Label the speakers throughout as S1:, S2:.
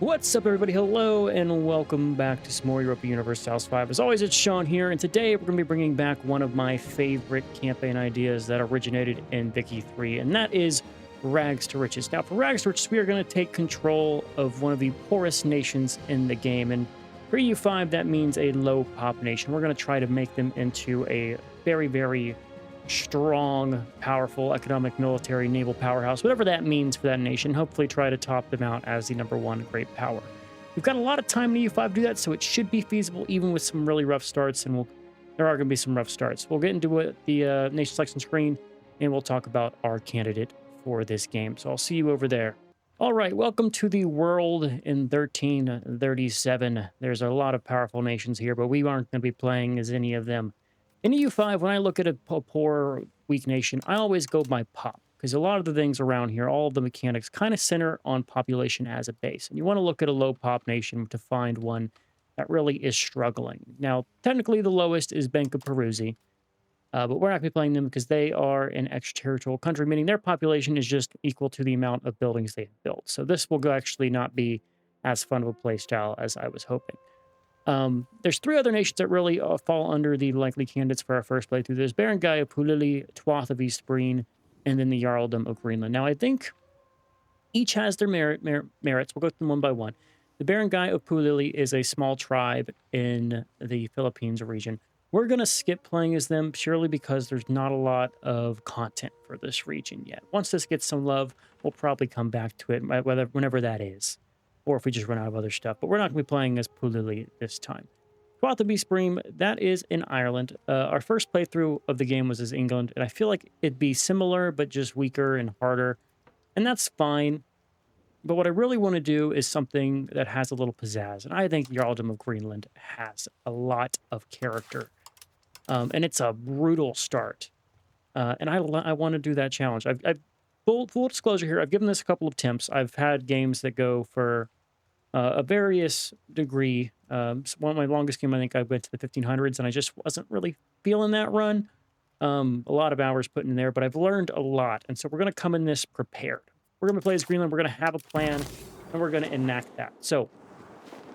S1: What's up, everybody? Hello, and welcome back to some more Europa Universalis 5. As always, it's Sean here, and today we're going to be bringing back one of my favorite campaign ideas that originated in Vicky 3, and that is Rags to Riches. Now, for Rags to Riches, we are going to take control of one of the poorest nations in the game, and for EU5, that means a low-pop nation. We're going to try to make them into a very, very strong, powerful economic, military, naval powerhouse, whatever that means for that nation. Hopefully try to top them out as the #1 great power. We've got a lot of time in EU5 to do that, so it should be feasible even with some really rough starts, and there are going to be some rough starts. We'll get into the nation selection screen, and we'll talk about our candidate for this game. So I'll see you over there. All right, welcome to the world in 1337. There's a lot of powerful nations here, but we aren't going to be playing as any of them. In EU5, when I look at a poor, weak nation, I always go by pop, because a lot of the things around here, all of the mechanics kind of center on population as a base. And you want to look at a low pop nation to find one that really is struggling. Now, technically, the lowest is Bank of Peruzzi, but we're not going to be playing them because they are an extraterritorial country, meaning their population is just equal to the amount of buildings they have built. So this will actually not be as fun of a play style as I was hoping. There's three other nations that really fall under the likely candidates for our first playthrough. There's Barangay of Pulili, Tuath of East Breen, and then the Jarldom of Greenland. Now, I think each has their merits. We'll go through them one by one. The Barangay of Pulili is a small tribe in the Philippines region. We're going to skip playing as them purely because there's not a lot of content for this region yet. Once this gets some love, we'll probably come back to it, whenever that is, or if we just run out of other stuff. But we're not going to be playing as Pulili this time. Tuath of East Breen, that is in Ireland. Our first playthrough of the game was as England, and I feel like it'd be similar, but just weaker and harder. And that's fine. But what I really want to do is something that has a little pizzazz. And I think Jarldom of Greenland has a lot of character. And it's a brutal start. And I want to do that challenge. Full disclosure here, I've given this a couple of attempts. I've had games that go for a various degree. One of my longest game, I think I went to the 1500s, and I just wasn't really feeling that run. A lot of hours put in there, but I've learned a lot. And so we're going to come in this prepared. We're going to play as Greenland. We're going to have a plan, and we're going to enact that. So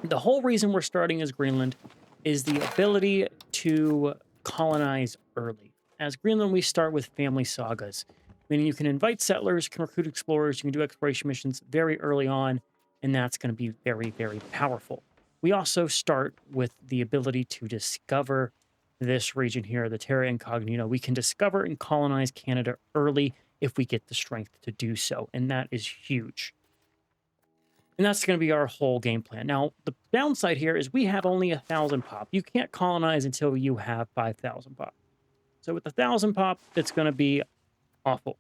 S1: the whole reason we're starting as Greenland is the ability to colonize early. As Greenland, we start with family sagas, meaning you can invite settlers, you can recruit explorers, you can do exploration missions very early on, and that's going to be very, very powerful. We also start with the ability to discover this region here, the Terra Incognita. We can discover and colonize Canada early if we get the strength to do so, and that is huge. And that's going to be our whole game plan. Now, the downside here is we have only 1,000 pop. You can't colonize until you have 5,000 pop. So with 1,000 pop, it's going to be awful.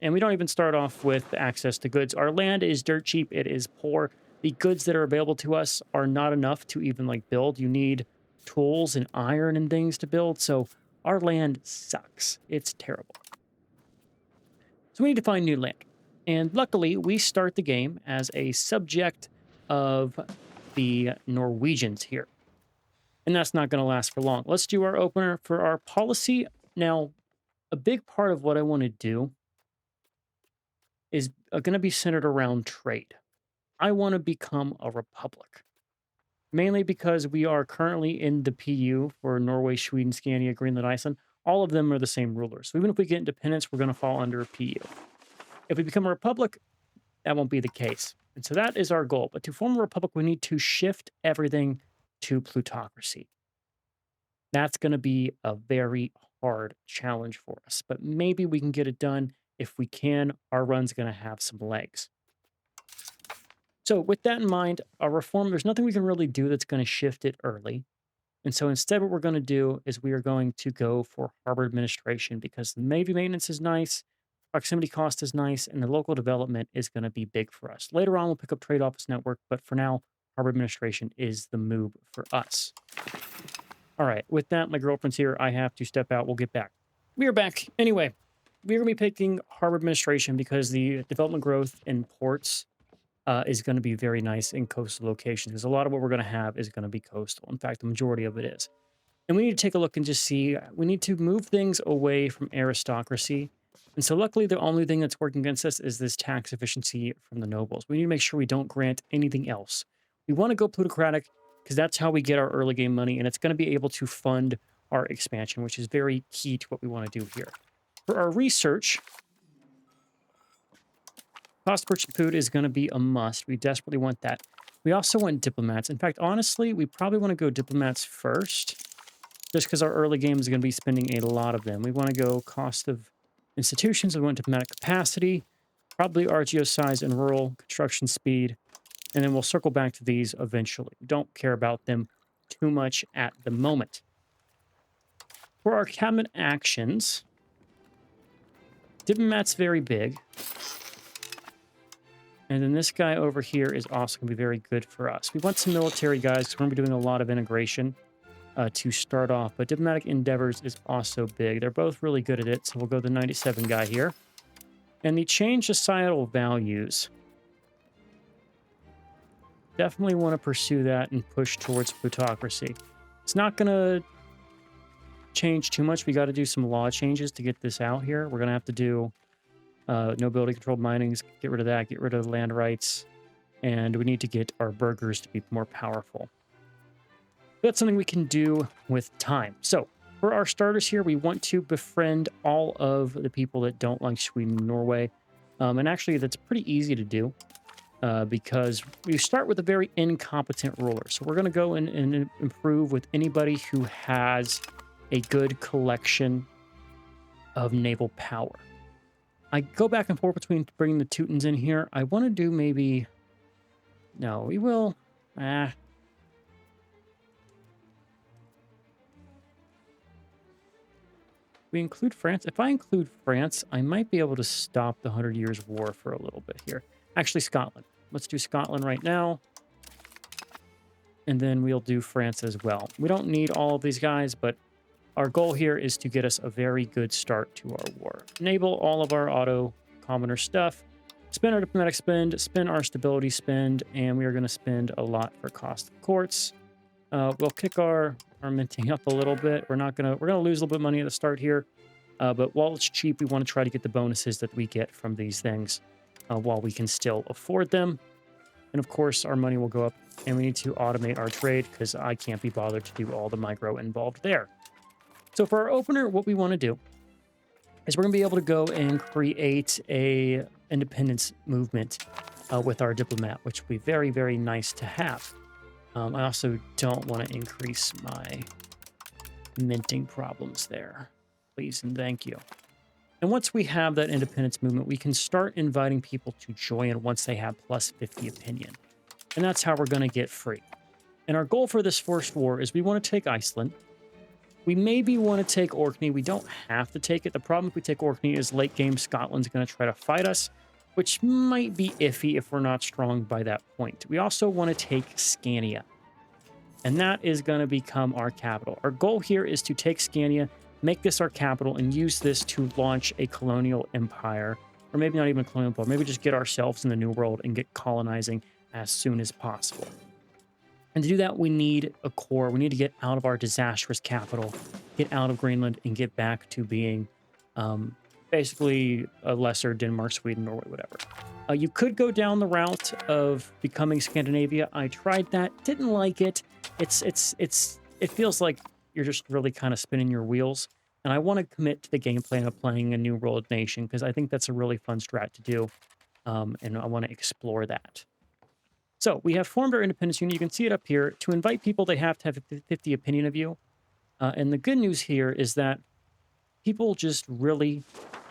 S1: And we don't even start off with access to goods. Our land is dirt cheap. It is poor. The goods that are available to us are not enough to even build. You need tools and iron and things to build. So our land sucks. It's terrible. So we need to find new land. And luckily, we start the game as a subject of the Norwegians here. And that's not going to last for long. Let's do our opener for our policy. Now, a big part of what I want to do is going to be centered around trade. I want to become a republic. Mainly because we are currently in the PU for Norway, Sweden, Scania, Greenland, Iceland. All of them are the same rulers. So even if we get independence, we're going to fall under a PU. If we become a republic, that won't be the case. And so that is our goal. But to form a republic, we need to shift everything to plutocracy. That's going to be a very hard challenge for us. But maybe we can get it done. If we can, our run's going to have some legs. So with that in mind, our reform, there's nothing we can really do that's going to shift it early. And so instead what we're going to do is we are going to go for harbor administration because the Navy maintenance is nice, proximity cost is nice, and the local development is going to be big for us. Later on, we'll pick up trade office network, but for now, harbor administration is the move for us. All right, with that, my girlfriend's here. I have to step out. We'll get back. We are back. Anyway, we're going to be picking harbor administration because the development growth in ports is going to be very nice in coastal locations because a lot of what we're going to have is going to be coastal. In fact, the majority of it is. And we need to take a look and just see, we need to move things away from aristocracy And so luckily, the only thing that's working against us is this tax efficiency from the nobles. We need to make sure we don't grant anything else. We want to go plutocratic because that's how we get our early game money, and it's going to be able to fund our expansion, which is very key to what we want to do here. For our research, cost purchase food is going to be a must. We desperately want that. We also want diplomats. In fact, honestly, we probably want to go diplomats first, just because our early game is going to be spending a lot of them. We want to go cost of institutions. We want diplomatic capacity, probably RGO size and rural construction speed, and then we'll circle back to these eventually. We don't care about them too much at the moment. For our cabinet actions, diplomat's very big. And then this guy over here is also going to be very good for us. We want some military guys because we're going to be doing a lot of integration to start off. But diplomatic endeavors is also big. They're both really good at it. So we'll go the 97 guy here. And the change societal values. Definitely want to pursue that and push towards plutocracy. It's not going to change too much. We got to do some law changes to get this out here. We're going to have to do nobility controlled minings, get rid of that, get rid of the land rights, and we need to get our burghers to be more powerful. That's something we can do with time. So for our starters here, we want to befriend all of the people that don't like Sweden and Norway. And actually, that's pretty easy to do because we start with a very incompetent ruler. So we're going to go and improve with anybody who has a good collection of naval power. I go back and forth between bringing the Teutons in here. I want to do maybe... No, we will... We include France. If I include France, I might be able to stop the 100 Years' War for a little bit here. Actually, Scotland. Let's do Scotland right now. And then we'll do France as well. We don't need all of these guys, but our goal here is to get us a very good start to our war. Enable all of our auto commoner stuff, spend our diplomatic spend our stability spend, and we are going to spend a lot for cost of courts. We'll kick our minting up a little bit. We're going to lose a little bit of money at the start here, but while it's cheap, we want to try to get the bonuses that we get from these things while we can still afford them. And of course, our money will go up, and we need to automate our trade because I can't be bothered to do all the micro involved there. So for our opener, what we want to do is we're going to be able to go and create a independence movement with our diplomat, which would be very, very nice to have. I also don't want to increase my minting problems there. Please and thank you. And once we have that independence movement, we can start inviting people to join once they have plus 50 opinion. And that's how we're going to get free. And our goal for this first war is we want to take Iceland. We maybe want to take Orkney. We don't have to take it. The problem if we take Orkney is late game Scotland's going to try to fight us, which might be iffy if we're not strong by that point. We also want to take Scania, and that is going to become our capital. Our goal here is to take Scania, make this our capital, and use this to launch a colonial empire, or maybe not even a colonial empire, maybe just get ourselves in the New World and get colonizing as soon as possible. And to do that, we need a core. We need to get out of our disastrous capital, get out of Greenland, and get back to being basically a lesser Denmark, Sweden, Norway, whatever. You could go down the route of becoming Scandinavia. I tried that, didn't like it. It feels like you're just really kind of spinning your wheels. And I want to commit to the game plan of playing a new world nation because I think that's a really fun strat to do. And I want to explore that. So we have formed our independence union. You can see it up here. To invite people, they have to have 50 opinion of you. And the good news here is that people just really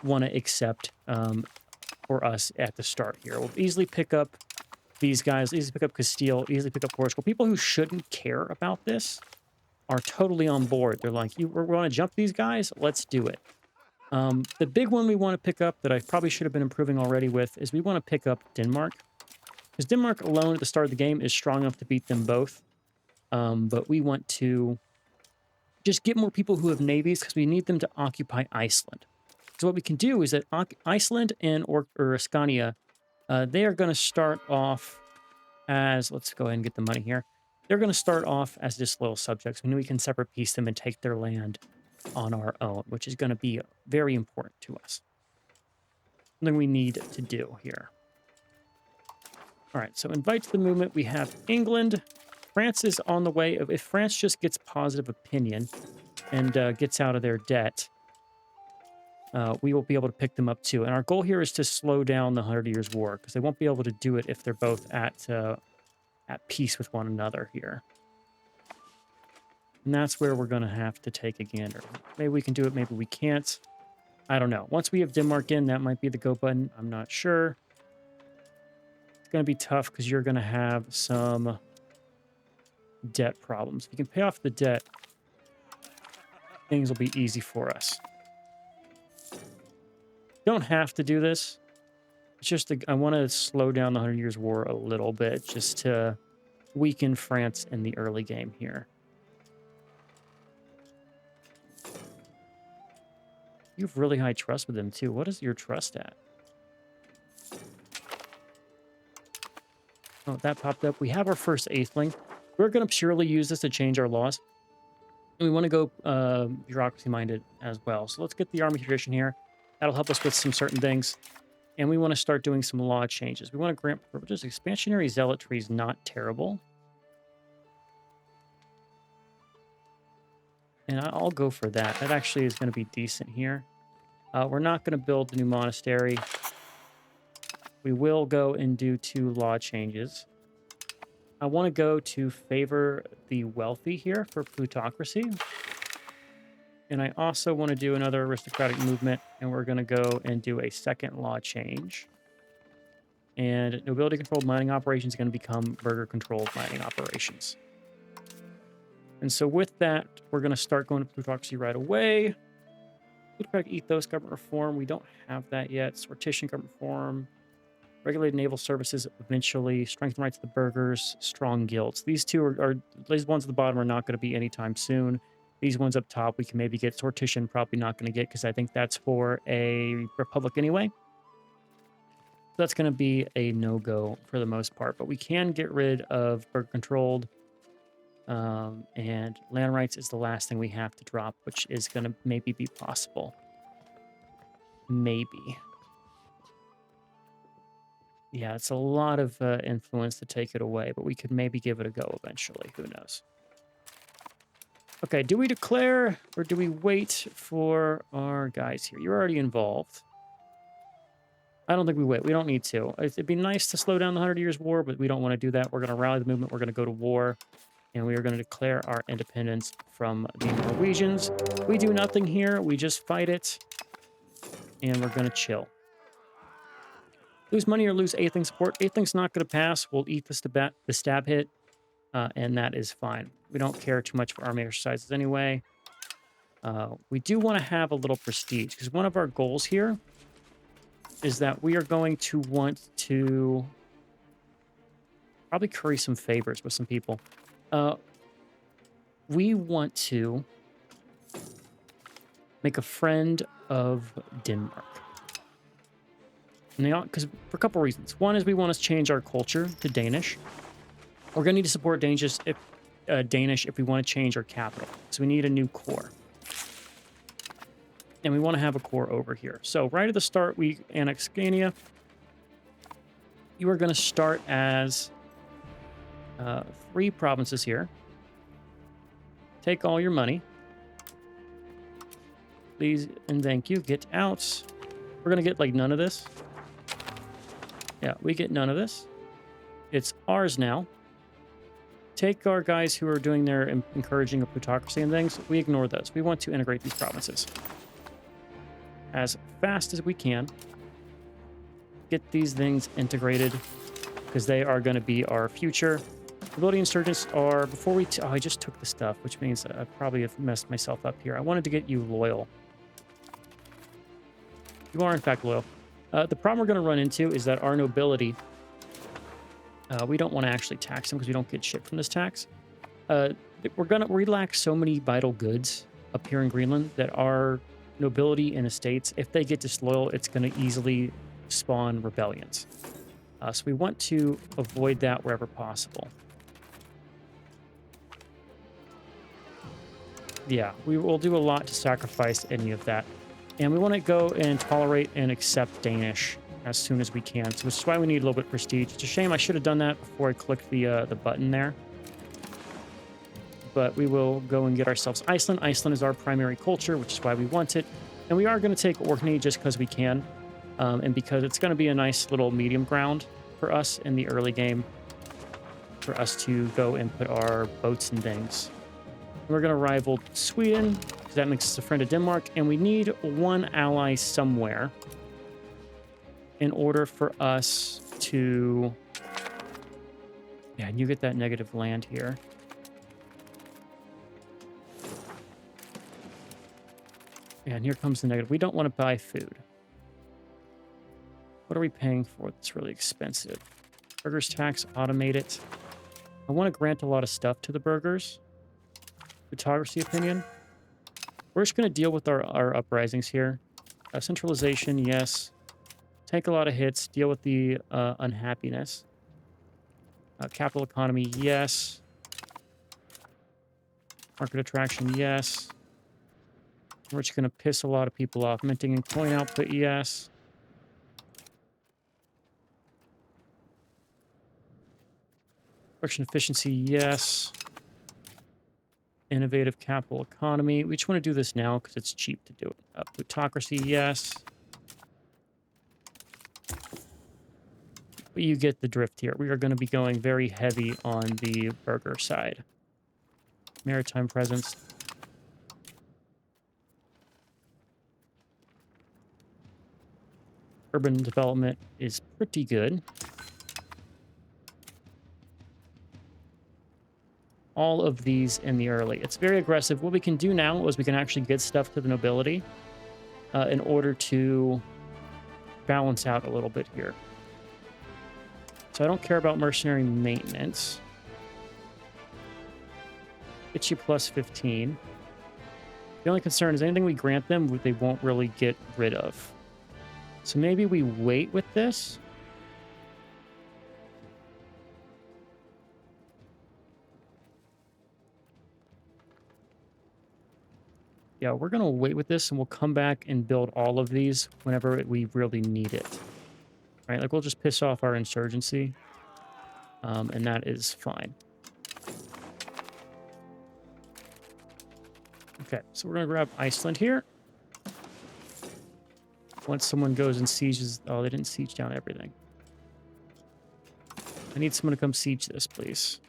S1: want to accept for us at the start here. We'll easily pick up these guys, easily pick up Castile, easily pick up Portugal. People who shouldn't care about this are totally on board. They're like, we want to jump these guys? Let's do it. The big one we want to pick up that I probably should have been improving already with is we want to pick up Denmark. Because Denmark alone at the start of the game is strong enough to beat them both. But we want to just get more people who have navies because we need them to occupy Iceland. So what we can do is that Iceland and Scania, they are going to start off as, let's go ahead and get the money here. They're going to start off as disloyal subjects. We can separate piece them and take their land on our own, which is going to be very important to us. something we need to do here. All right, so invite to the movement. We have England. France is on the way. If France just gets positive opinion and gets out of their debt, we will be able to pick them up too. And our goal here is to slow down the 100 Years' War, because they won't be able to do it if they're both at peace with one another here. And that's where we're going to have to take a gander. Maybe we can do it, maybe we can't. I don't know. Once we have Denmark in, that might be the go button. I'm not sure. It's going to be tough because you're going to have some debt problems. If you can pay off the debt, things will be easy for us. Don't have to do this. It's just I want to slow down the 100 Years' War a little bit just to weaken France in the early game here. You have really high trust with them, too. What is your trust at? Oh, that popped up. We have our first eighthling. We're going to purely use this to change our laws. And we want to go bureaucracy-minded as well. So let's get the army tradition here. That'll help us with some certain things. And we want to start doing some law changes. We want to grant privileges. Expansionary zealotry is not terrible. And I'll go for that. That actually is going to be decent here. We're not going to build the new monastery. We will go and do 2 law changes. I want to go to favor the wealthy here for plutocracy. And I also want to do another aristocratic movement, and we're going to go and do a second law change. And nobility-controlled mining operations are going to become burgher-controlled mining operations. And so with that, we're going to start going to plutocracy right away. Plutocratic ethos, government reform, we don't have that yet. Sortition, government reform. Regulated naval services eventually. Strengthen rights of the burghers. Strong guilds. These two are these ones at the bottom are not going to be anytime soon. These ones up top we can maybe get. Sortition probably not going to get because I think that's for a republic anyway. That's going to be a no-go for the most part. But we can get rid of burgher-controlled. And land rights is the last thing we have to drop, which is going to maybe be possible. Maybe. Yeah, it's a lot of influence to take it away, but we could maybe give it a go eventually. Who knows? Okay, do we declare or do we wait for our guys here? You're already involved. I don't think we wait. We don't need to. It'd be nice to slow down the 100 Years' War, but we don't want to do that. We're going to rally the movement. We're going to go to war. And we are going to declare our independence from the Norwegians. We do nothing here. We just fight it. And we're going to chill. Lose money or lose eighthling support. Eightling's not going to pass. We'll eat the stab hit. And that is fine. We don't care too much for army exercises anyway. We do want to have a little prestige. Because one of our goals here is that we are going to want to probably curry some favors with some people. We want to make a friend of Denmark. Because for a couple reasons. One is we want to change our culture to Danish. We're going to need to support Danish if we want to change our capital. So we need a new core. And we want to have a core over here. So right at the start, we annex Scania. You are going to start as 3 provinces here. Take all your money. Please and thank you. Get out. We're going to get like none of this. Yeah, we get none of this. It's ours now. Take our guys who are doing their encouraging of plutocracy and things. We ignore those. We want to integrate these provinces as fast as we can. Get these things integrated because they are going to be our future. Ability insurgents are, before we, I just took the stuff, which means I probably have messed myself up here. I wanted to get you loyal. You are, in fact, loyal. The problem we're going to run into is that our nobility, we don't want to actually tax them because we don't get shit from this tax. We lack so many vital goods up here in Greenland that our nobility and estates, if they get disloyal, it's going to easily spawn rebellions. So we want to avoid that wherever possible. Yeah, we will do a lot to sacrifice any of that. And we want to go and tolerate and accept Danish as soon as we can. So this is why we need a little bit of prestige. It's a shame I should have done that before I clicked the button there. But we will go and get ourselves Iceland. Iceland is our primary culture, which is why we want it. And we are going to take Orkney just because we can. And because it's going to be a nice little medium ground for us in the early game for us to go and put our boats and things. We're going to rival Sweden because that makes us a friend of Denmark. And we need one ally somewhere in order for us to... Yeah, you get that negative land here. Yeah, and here comes the negative. We don't want to buy food. What are we paying for that's really expensive? Burgers tax, automate it. I want to grant a lot of stuff to the burgers. Photography opinion. We're just going to deal with our uprisings here. Centralization, yes. Take a lot of hits. Deal with the unhappiness. Capital economy, yes. Market attraction, yes. We're just going to piss a lot of people off. Minting and coin output, yes. Production efficiency, yes. Innovative capital economy. We just want to do this now because it's cheap to do it. Plutocracy, yes. But you get the drift here. We are going to be going very heavy on the burger side. Maritime presence. Urban development is pretty good. All of these in the early. It's very aggressive. What we can do now is we can actually get stuff to the nobility in order to balance out a little bit here. So I don't care about mercenary maintenance. Get you plus 15. The only concern is anything we grant them, they won't really get rid of. So maybe we wait with this. Yeah, we're going to wait with this and we'll come back and build all of these whenever we really need it. Right? Like we'll just piss off our insurgency. And that is fine. Okay, so we're going to grab Iceland here. Once someone goes and sieges... Oh, they didn't siege down everything. I need someone to come siege this, please.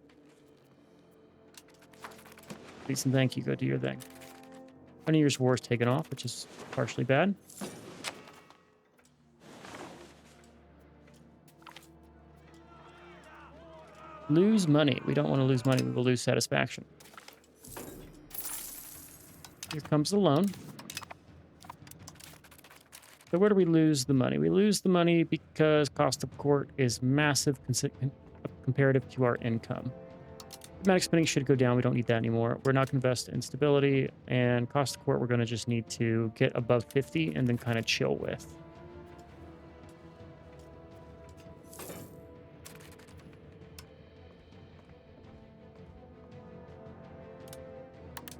S1: Please and thank you. Go do your thing. 20 Years' War is taken off, which is partially bad. Lose money. We don't want to lose money. We will lose satisfaction. Here comes the loan. So where do we lose the money? We lose the money because cost of court is massive comparative to our income. Diplomatic spending should go down. We don't need that anymore. We're not going to invest in stability. And cost of court, we're going to just need to get above 50 and then kind of chill with.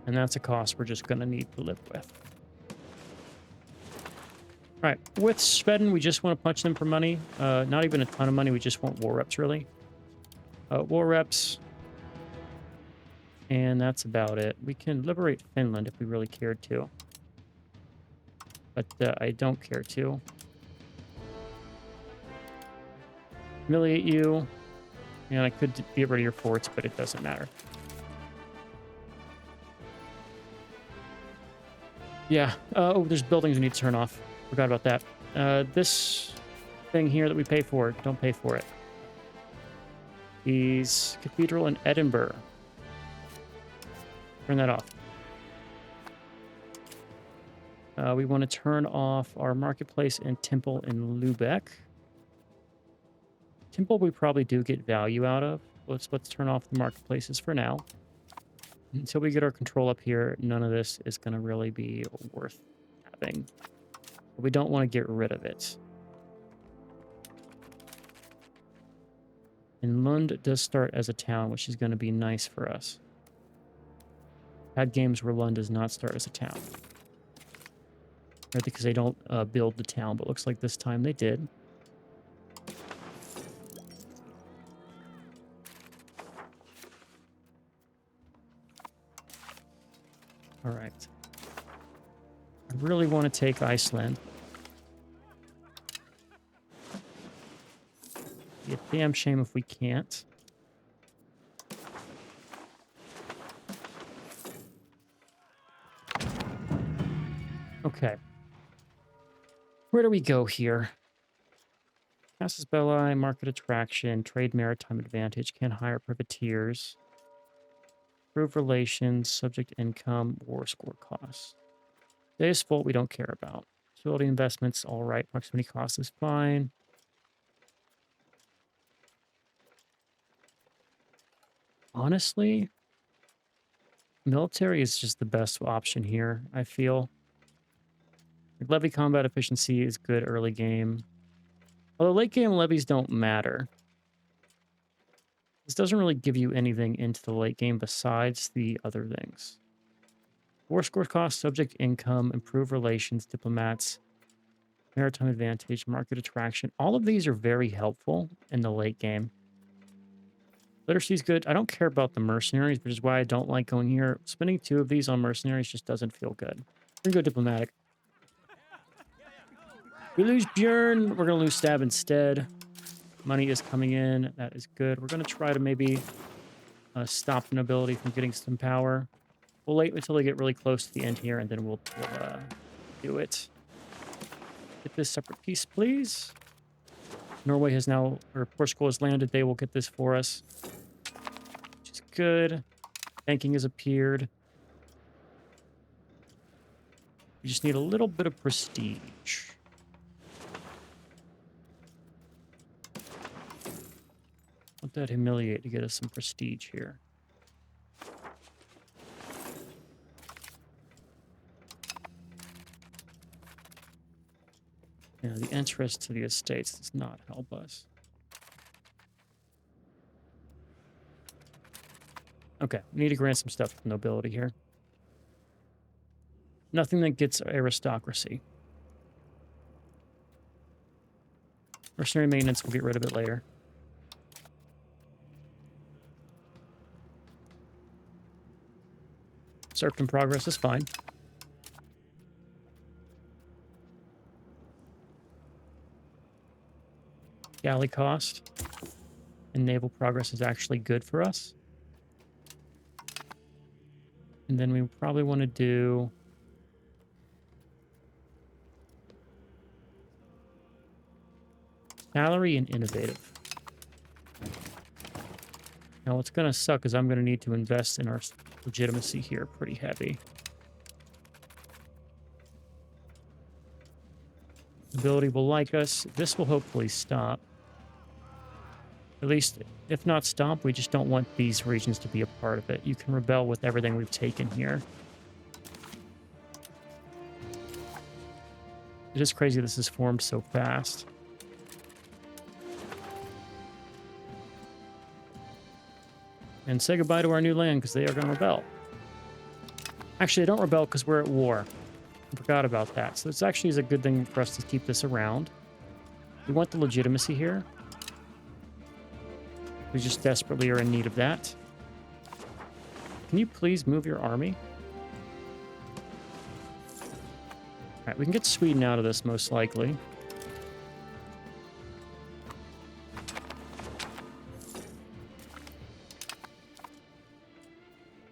S1: And that's a cost we're just going to need to live with. All right, with Sweden, we just want to punch them for money. Not even a ton of money. We just want war reps, really. War reps. And that's about it. We can liberate Finland if we really cared to. But I don't care to. Humiliate you. And I could get rid of your forts, but it doesn't matter. Yeah. Oh, there's buildings we need to turn off. Forgot about that. This thing here that we pay for, don't pay for it. These cathedral in Edinburgh. Turn that off. We want to turn off our marketplace and temple in Lubeck. Temple we probably do get value out of. Let's turn off the marketplaces for now. Until we get our control up here, none of this is going to really be worth having. But we don't want to get rid of it. And Lund does start as a town, which is going to be nice for us. Had games where Lund does not start as a town. Right, because they don't build the town, but looks like this time they did. All right. I really want to take Iceland. Be a damn shame if we can't. Okay. Where do we go here? Casus Belli, market attraction, trade maritime advantage, can hire privateers, improve relations, subject income, war score costs. Today's fault we don't care about. Utility investments, all right. Proximity cost is fine. Honestly, military is just the best option here, I feel. Levy combat efficiency is good early game. Although late game levies don't matter. This doesn't really give you anything into the late game besides the other things. War score cost, subject income, improve relations, diplomats, maritime advantage, market attraction. All of these are very helpful in the late game. Literacy is good. I don't care about the mercenaries, which is why I don't like going here. Spending 2 of these on mercenaries just doesn't feel good. We're going to go diplomatic. We lose Bjorn. We're going to lose Stab instead. Money is coming in. That is good. We're going to try to maybe stop the nobility from getting some power. We'll wait until they get really close to the end here, and then we'll do it. Get this separate piece, please. Norway has now, or Portugal has landed. They will get this for us, which is good. Banking has appeared. We just need a little bit of prestige. Let that humiliate to get us some prestige here. Yeah, the interest to the estates does not help us. Okay, we need to grant some stuff to the nobility here. Nothing that gets aristocracy. Mercenary maintenance, we'll get rid of it later. Serfdom progress is fine. Galley cost and naval progress is actually good for us. And then we probably want to do salary and innovative. Now what's going to suck is I'm going to need to invest in our legitimacy here pretty heavy. Ability will like us. This will hopefully stop. At least, if not stop, we just don't want these regions to be a part of it. You can rebel with everything we've taken here. It is crazy this is formed so fast. And say goodbye to our new land, because they are going to rebel. Actually, they don't rebel because we're at war. I forgot about that. So this actually is a good thing for us to keep this around. We want the legitimacy here. We just desperately are in need of that. Can you please move your army? All right, we can get Sweden out of this most likely.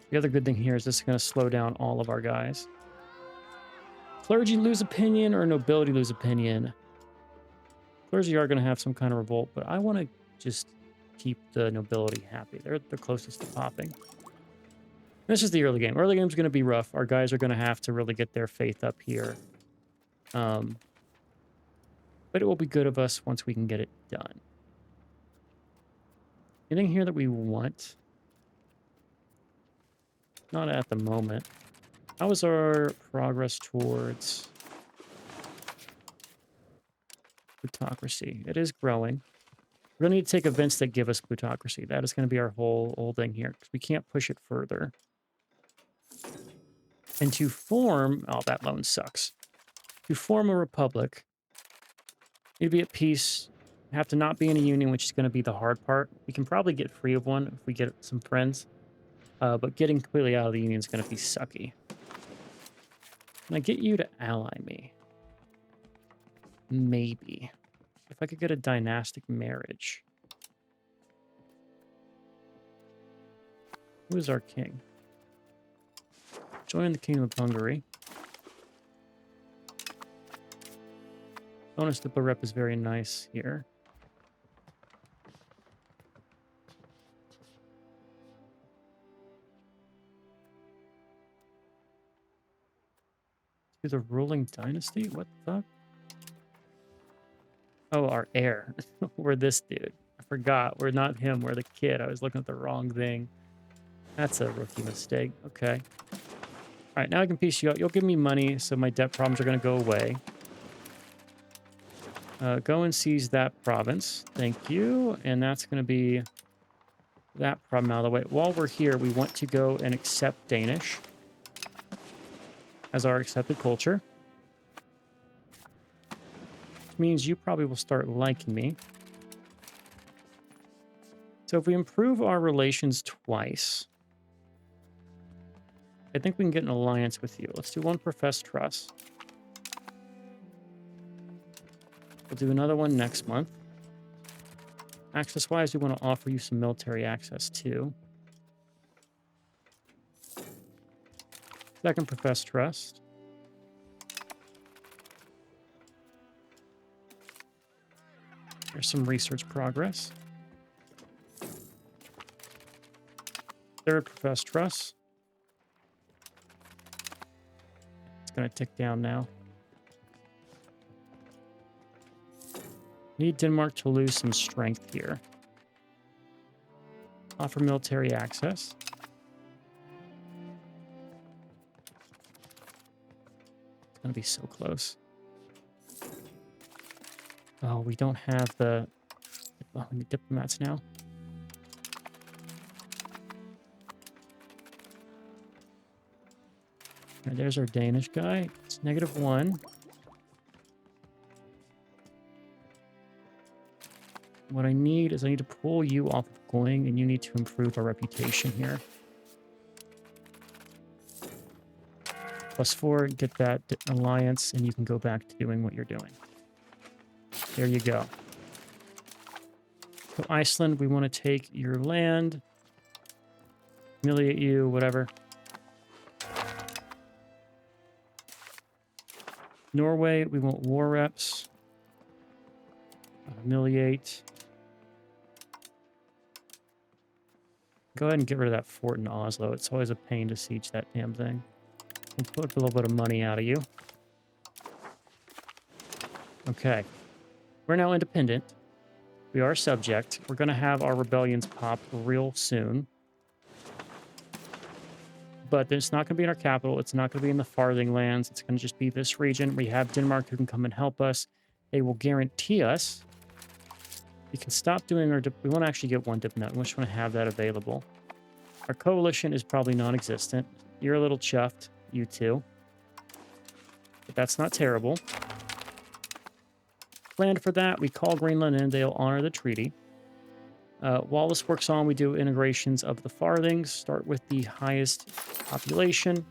S1: The other good thing here is this is going to slow down all of our guys. Clergy lose opinion or nobility lose opinion. Clergy are going to have some kind of revolt, but I want to just keep the nobility happy. They're the closest to popping. This is the early game. Early game's going to be rough. Our guys are going to have to really get their faith up here. But it will be good of us once we can get it done. Anything here that we want? Not at the moment. How is our progress towards plutocracy? It is growing. We're going to need to take events that give us plutocracy. That is going to be our whole thing here, because we can't push it further. And to form... Oh, that loan sucks. To form a republic, you need to be at peace, have to not be in a union, which is going to be the hard part. We can probably get free of one if we get some friends, but getting completely out of the union is going to be sucky. Can I get you to ally me? Maybe. If I could get a dynastic marriage. Who is our king? Join the Kingdom of Hungary. Bonus to the rep is very nice here. To the ruling dynasty? What the fuck? Oh, our heir. We're this dude. I forgot. We're not him. We're the kid. I was looking at the wrong thing. That's a rookie mistake. Okay. All right, now I can piece you out. You'll give me money, so my debt problems are going to go away. Go and seize that province. Thank you. And that's going to be that problem out of the way. While we're here, we want to go and accept Danish as our accepted culture. Which means you probably will start liking me. So if we improve our relations twice, I think we can get an alliance with you. Let's do one professed trust. We'll do another one next month. Access-wise, we want to offer you some military access too. Second professed trust. There's some research progress. Third professed trust. It's going to tick down now. Need Denmark to lose some strength here. Offer military access. It's going to be so close. Oh, we don't have the... Oh, we need diplomats now. All right, there's our Danish guy. It's -1. What I need is I need to pull you off of going, and you need to improve our reputation here. +4, get that alliance, and you can go back to doing what you're doing. There you go. So Iceland, we want to take your land, humiliate you, whatever. Norway, we want war reps. Humiliate. Go ahead and get rid of that fort in Oslo. It's always a pain to siege that damn thing. We'll put a little bit of money out of you. Okay. We're now independent. We are subject. We're going to have our rebellions pop real soon. But it's not going to be in our capital. It's not going to be in the Farthing Lands. It's going to just be this region. We have Denmark who can come and help us. They will guarantee us. We can stop doing our... We want to actually get one diplomat. We just want to have that available. Our coalition is probably non-existent. You're a little chuffed. You too. But that's not terrible. Planned for that. We call Greenland in. They'll honor the treaty. While this works on, we do integrations of the farthings. Start with the highest population.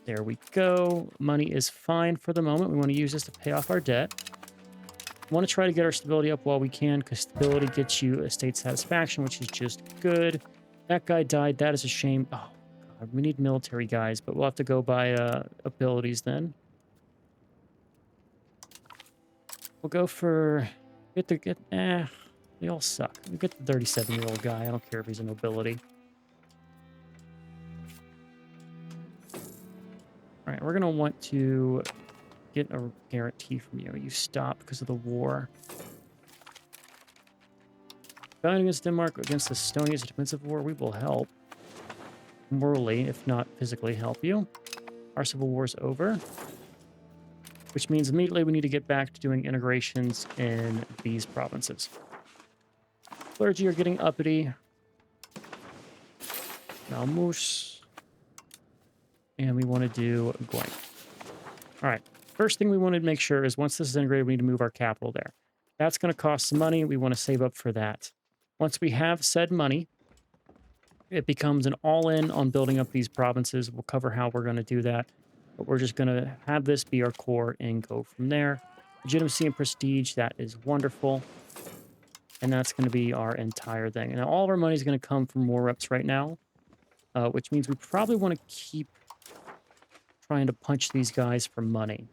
S1: There we go. Money is fine for the moment. We want to use this to pay off our debt. We want to try to get our stability up while we can, because stability gets you a state satisfaction, which is just good. That guy died. That is a shame. Oh, God. We need military guys, but we'll have to go by abilities then. We'll go for... they all suck. We get the 37-year-old guy. I don't care if he's a nobility. All right, we're going to want to get a guarantee from you. You stop because of the war. Rebellion against Denmark, against Estonia is a defensive war. We will help. Morally, if not physically, help you. Our civil war is over. Which means immediately we need to get back to doing integrations in these provinces. Clergy are getting uppity. Now, Moose. And we want to do Goink. All right. First thing we want to make sure is once this is integrated, we need to move our capital there. That's going to cost some money. We want to save up for that. Once we have said money, it becomes an all-in on building up these provinces. We'll cover how we're going to do that. But we're just going to have this be our core and go from there. Legitimacy and prestige, that is wonderful. And that's going to be our entire thing. And all of our money is going to come from war reps right now, which means we probably want to keep trying to punch these guys for money.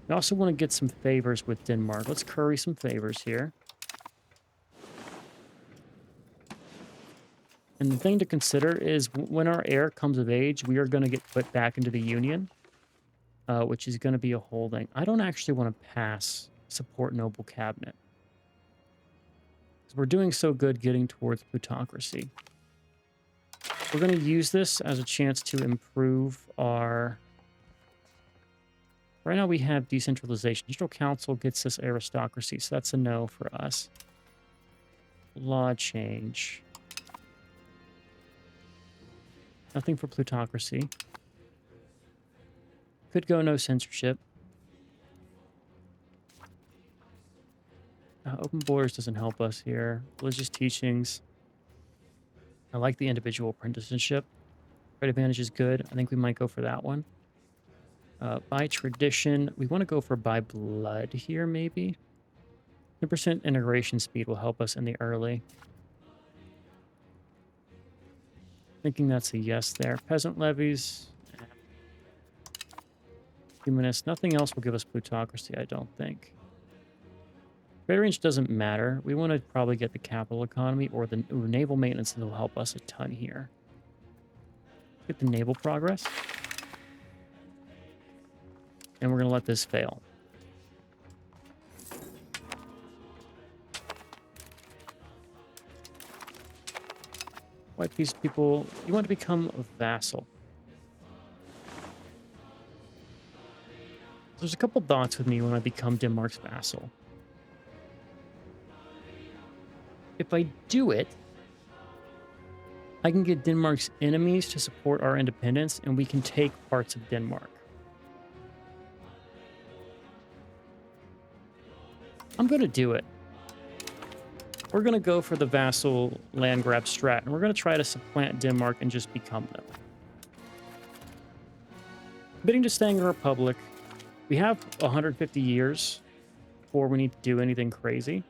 S1: We also want to get some favors with Denmark. Let's curry some favors here. And the thing to consider is when our heir comes of age, we are going to get put back into the Union, which is going to be a holding. I don't actually want to pass support noble cabinet. Because we're doing so good getting towards plutocracy. We're going to use this as a chance to improve our... Right now we have decentralization. Digital Council gets us aristocracy, so that's a no for us. Law change. Nothing for plutocracy. Could go no censorship. Open borders doesn't help us here. Religious teachings. I like the individual apprenticeship. Right advantage is good. I think we might go for that one. By tradition, we want to go for by blood here, maybe. 10% integration speed will help us in the early. Thinking that's a yes there. Peasant levies. Humanist. Nothing else will give us plutocracy, I don't think. Trade range doesn't matter. We want to probably get the capital economy or the naval maintenance that will help us a ton here. Get the naval progress. And we're going to let this fail. White piece people, you want to become a vassal. There's a couple dots with me when I become Denmark's vassal. If I do it, I can get Denmark's enemies to support our independence, and we can take parts of Denmark. I'm going to do it. We're going to go for the vassal land grab strat, and we're going to try to supplant Denmark and just become them. Committing to staying a republic. We have 150 years before we need to do anything crazy,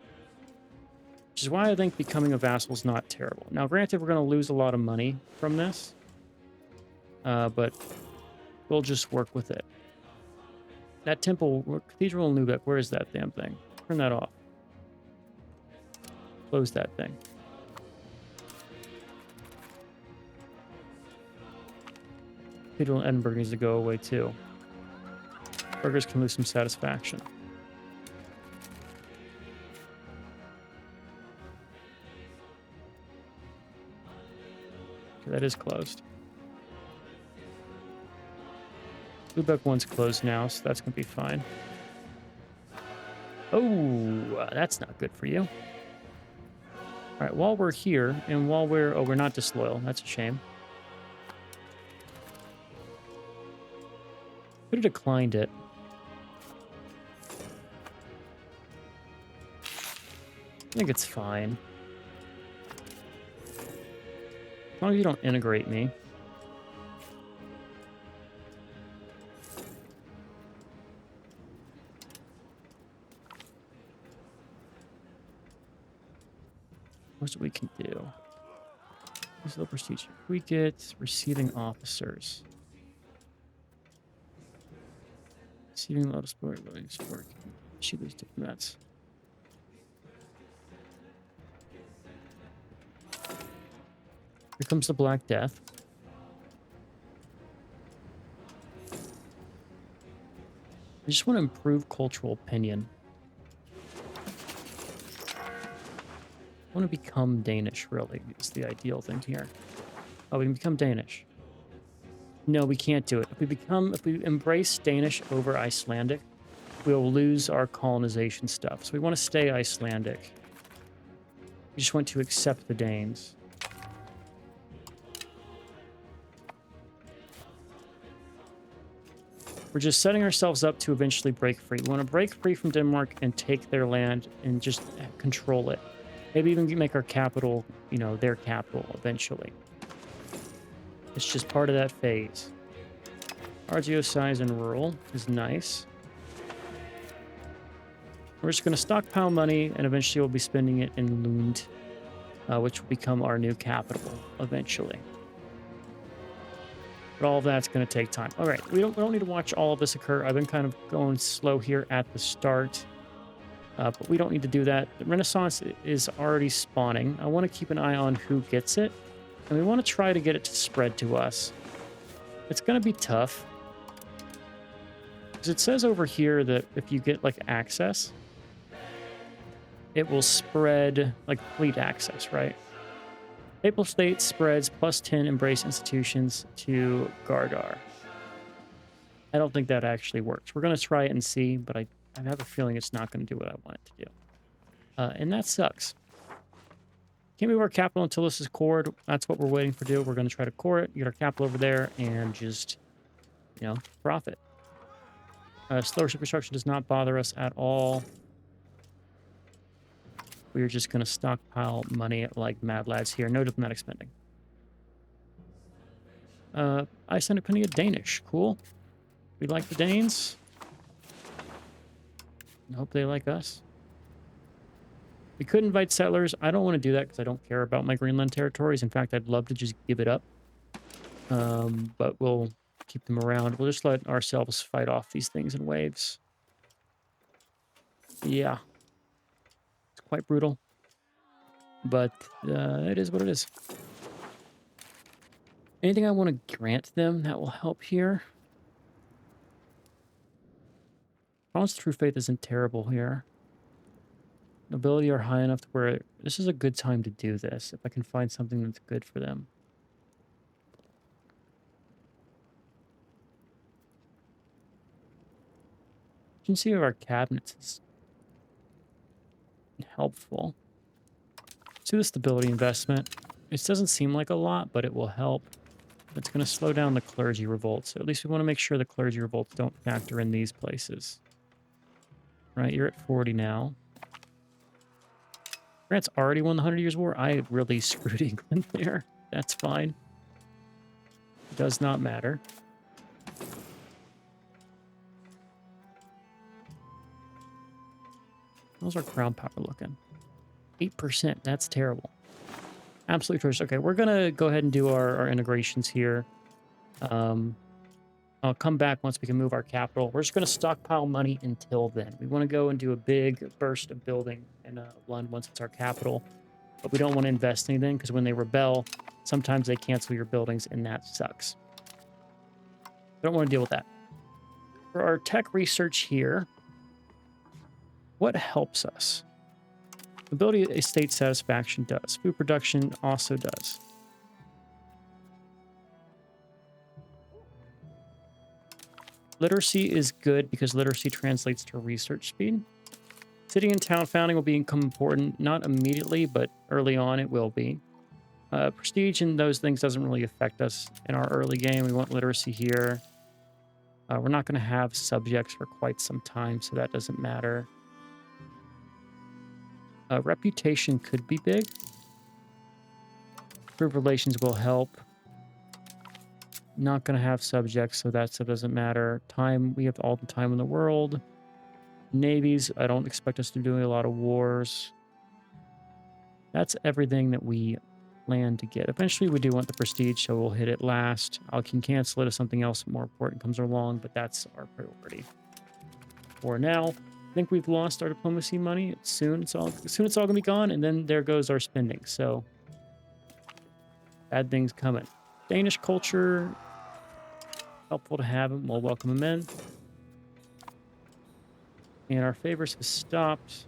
S1: which is why I think becoming a vassal is not terrible. Now, granted, we're going to lose a lot of money from this, but we'll just work with it. That temple, Cathedral in Lubeck, where is that damn thing? Turn that off. Close that thing. Cathedral in Edinburgh needs to go away too. Burgers can lose some satisfaction. Okay, that is closed. Lubeck 1's closed now, so that's going to be fine. Oh, that's not good for you. All right, while we're here, and while we're... Oh, we're not disloyal. That's a shame. Could have declined it. I think it's fine. As long as you don't integrate me. What's what we can do? This is the prestige. We get receiving officers. Receiving lotus sport, loading sport. Shoot these diplomats. Here comes the Black Death. I just want to improve cultural opinion. I want to become Danish, really, is the ideal thing here. Oh, we can become Danish. No, we can't do it. If we embrace Danish over Icelandic, we'll lose our colonization stuff. So we want to stay Icelandic. We just want to accept the Danes. We're just setting ourselves up to eventually break free. We want to break free from Denmark and take their land and just control it. Maybe even make our capital, you know, their capital eventually. It's just part of that phase. RGO size and rural is nice. We're just going to stockpile money, and eventually we'll be spending it in Lund, which will become our new capital eventually. But all of that's going to take time. All right, we don't need to watch all of this occur. I've been kind of going slow here at the start, but we don't need to do that. The Renaissance is already spawning. I want to keep an eye on who gets it, and we want to try to get it to spread to us. It's going to be tough, because it says over here that if you get like access, it will spread like fleet access, right? Papal State spreads +10 embrace institutions to Gardar. I don't think that actually works. We're going to try it and see, but I have a feeling it's not going to do what I want it to do. And that sucks. Can't move our capital until this is cored. That's what we're waiting for to do. We're going to try to core it, get our capital over there, and just, you know, profit. Slower ship construction does not bother us at all. We're just going to stockpile money like mad lads here. No diplomatic spending. Icelandic penny of Danish. Cool. We like the Danes. I hope they like us. We could invite settlers. I don't want to do that because I don't care about my Greenland territories. In fact, I'd love to just give it up. But we'll keep them around. We'll just let ourselves fight off these things in waves. Yeah. It's quite brutal. But it is what it is. Anything I want to grant them that will help here? Promise True Faith isn't terrible here. Nobility are high enough to where this is a good time to do this, if I can find something that's good for them. Efficiency of our cabinets is helpful. Let's do the stability investment. It doesn't seem like a lot, but it will help. It's going to slow down the clergy revolts. So at least we want to make sure the clergy revolts don't factor in these places. Right, you're at 40 now. France already won the 100 Years' War. I really screwed England there. That's fine. Does not matter. How's our crown power looking? 8%. That's terrible. Absolutely atrocious. Okay, we're going to go ahead and do our integrations here. I'll come back once we can move our capital. We're just going to stockpile money until then. We want to go and do a big burst of building in Lund once it's our capital. But we don't want to invest anything because when they rebel, sometimes they cancel your buildings and that sucks. I don't want to deal with that. For our tech research here, what helps us? Ability estate satisfaction does. Food production also does. Literacy is good because literacy translates to research speed. City and town founding will become important, not immediately, but early on it will be. Prestige and those things doesn't really affect us in our early game. We want literacy here. We're not going to have subjects for quite some time, so that doesn't matter. Reputation could be big. Improved relations will help. Not going to have subjects, so that stuff doesn't matter. Time, we have all the time in the world. Navies, I don't expect us to be doing a lot of wars. That's everything that we plan to get. Eventually, we do want the prestige, so we'll hit it last. I can cancel it if something else more important comes along, but that's our priority. For now, I think we've lost our diplomacy money. Soon it's all going to be gone, and then there goes our spending. So, bad things coming. Danish culture, helpful to have them. We'll welcome them in. And our favors have stopped.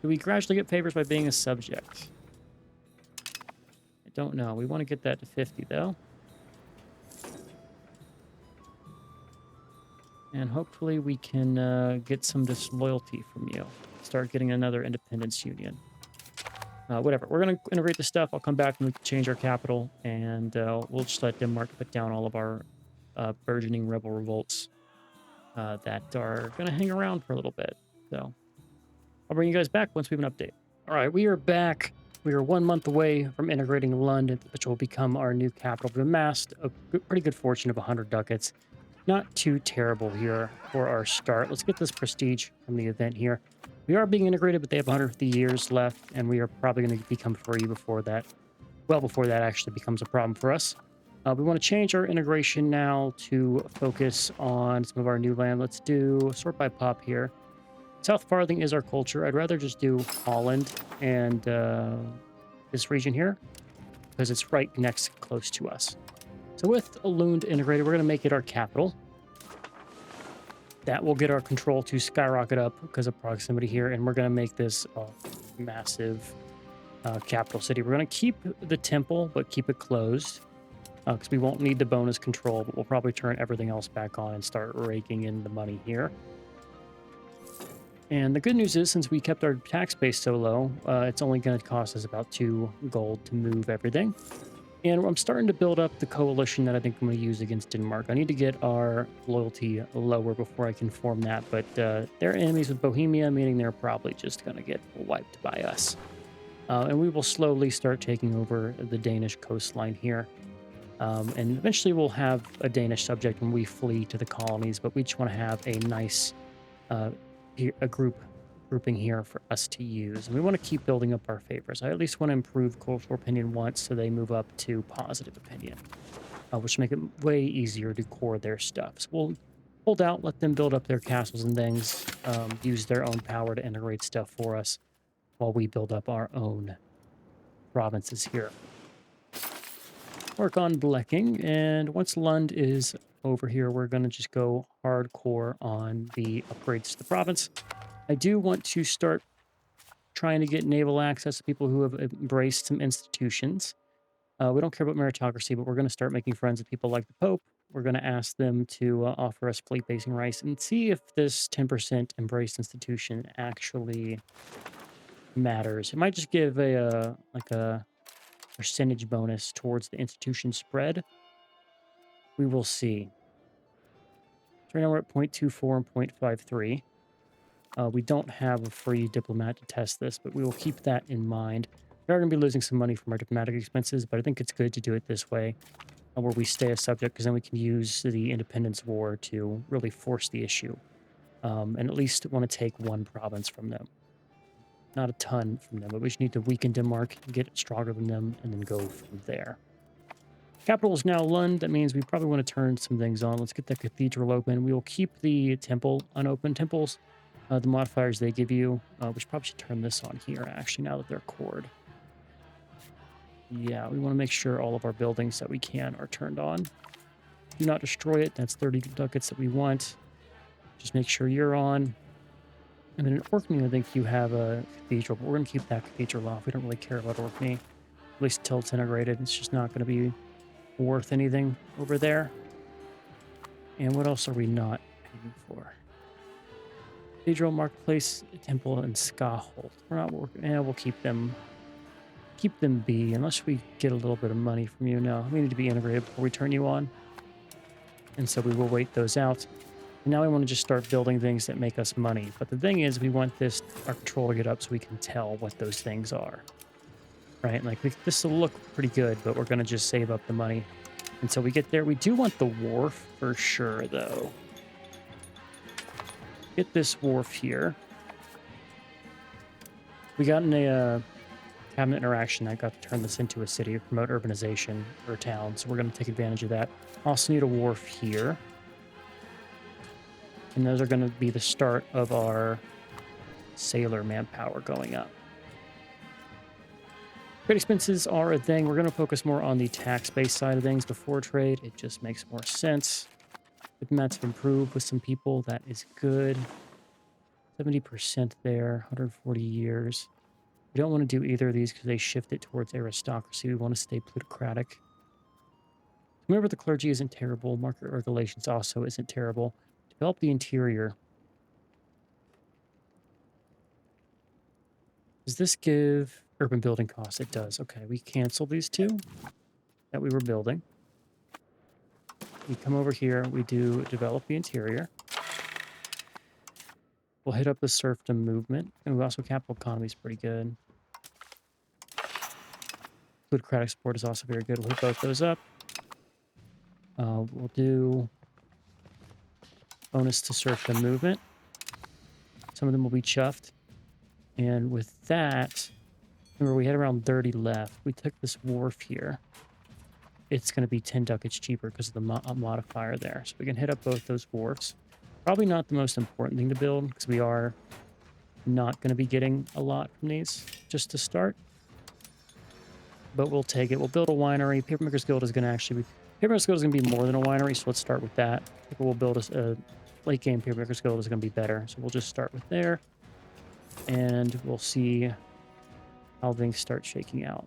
S1: Do we gradually get favors by being a subject? I don't know. We want to get that to 50, though. And hopefully we can get some disloyalty from you. Start getting another independence union. Whatever. We're going to integrate this stuff. I'll come back and we can change our capital. And we'll just let Denmark put down all of our burgeoning rebel revolts. that are going to hang around for a little bit. So I'll bring you guys back once we have an update. All right, we are back. We are 1 month away from integrating London, which will become our new capital. We've amassed a pretty good fortune of 100 ducats. Not too terrible here for our start. Let's get this prestige from the event here. We are being integrated, but they have 150 years left, and we are probably going to become free before that. Well, before that actually becomes a problem for us. We want to change our integration now to focus on some of our new land. Let's do sort by pop here. South Farthing is our culture. I'd rather just do Holland and this region here because it's right next close to us. So with Lund integrated, we're going to make it our capital. That will get our control to skyrocket up because of proximity here, and we're going to make this a massive capital city. We're going to keep the temple, but keep it closed because we won't need the bonus control, but we'll probably turn everything else back on and start raking in the money here. And the good news is, since we kept our tax base so low, it's only going to cost us about 2 gold to move everything. And I'm starting to build up the coalition that I think I'm going to use against Denmark. I need to get our loyalty lower before I can form that, but they're enemies with Bohemia, meaning they're probably just going to get wiped by us. And we will slowly start taking over the Danish coastline here. And eventually we'll have a Danish subject when we flee to the colonies, but we just want to have a nice grouping here for us to use. And we want to keep building up our favors. I at least want to improve cultural opinion once so they move up to positive opinion, which make it way easier to core their stuff. So we'll hold out, let them build up their castles and things, use their own power to integrate stuff for us while we build up our own provinces here. Work on Blecking, and once Lund is over here, we're going to just go hardcore on the upgrades to the province. I do want to start trying to get naval access to people who have embraced some institutions. We don't care about meritocracy, but we're going to start making friends with people like the Pope. We're going to ask them to offer us fleet-basing rice and see if this 10% embraced institution actually matters. It might just give a percentage bonus towards the institution spread. We will see. So right now we're at 0.24 and 0.53. We don't have a free diplomat to test this, but we will keep that in mind. We are going to be losing some money from our diplomatic expenses, but I think it's good to do it this way, where we stay a subject, because then we can use the independence war to really force the issue, and at least want to take one province from them. Not a ton from them, but we just need to weaken Denmark, get stronger than them, and then go from there. Capital is now Lund. That means we probably want to turn some things on. Let's get the cathedral open. We will keep the temple unopened. Temples, the modifiers they give you, we should probably turn this on here, actually, now that they're cored. Yeah, we want to make sure all of our buildings that we can are turned on. Do not destroy it. That's 30 ducats that we want. Just make sure you're on. And then in Orkney, I think you have a cathedral, but we're going to keep that cathedral off. We don't really care about Orkney, at least until it's integrated. It's just not going to be worth anything over there. And what else are we not paying for? Cathedral, Marketplace, Temple, and Skaholt. We're not working. Yeah, we'll keep them be, unless we get a little bit of money from you. No, we need to be integrated before we turn you on. And so we will wait those out. And now we want to just start building things that make us money. But the thing is, we want our control to get up so we can tell what those things are. Right? Like, this will look pretty good, but we're going to just save up the money until we get there. We do want the wharf for sure, though. Get this wharf here. We got in a cabinet interaction that got to turn this into a city, promote urbanization or a town, so we're going to take advantage of that. Also need a wharf here. And those are going to be the start of our sailor manpower going up. Trade expenses are a thing. We're going to focus more on the tax-based side of things before trade. It just makes more sense. Diplomats have improved with some people. That is good. 70% there, 140 years. We don't want to do either of these because they shift it towards aristocracy. We want to stay plutocratic. Remember, the clergy isn't terrible. Market regulations also isn't terrible. Develop the interior. Does this give urban building costs? It does. Okay, we cancel these two that we were building. We come over here, we do develop the interior. We'll hit up the serfdom movement. And we also capital economy is pretty good. Plutocratic support is also very good. We'll hit both those up. We'll do bonus to serfdom movement. Some of them will be chuffed. And with that, remember we had around 30 left. We took this wharf here. It's going to be 10 ducats cheaper because of the modifier there. So we can hit up both those wharfs. Probably not the most important thing to build because we are not going to be getting a lot from these just to start. But we'll take it. We'll build a winery. Papermaker's Guild is going to actually be... Papermaker's Guild is going to be more than a winery, so let's start with that. People will build a late game Papermaker's Guild is going to be better. So we'll just start with there. And we'll see how things start shaking out.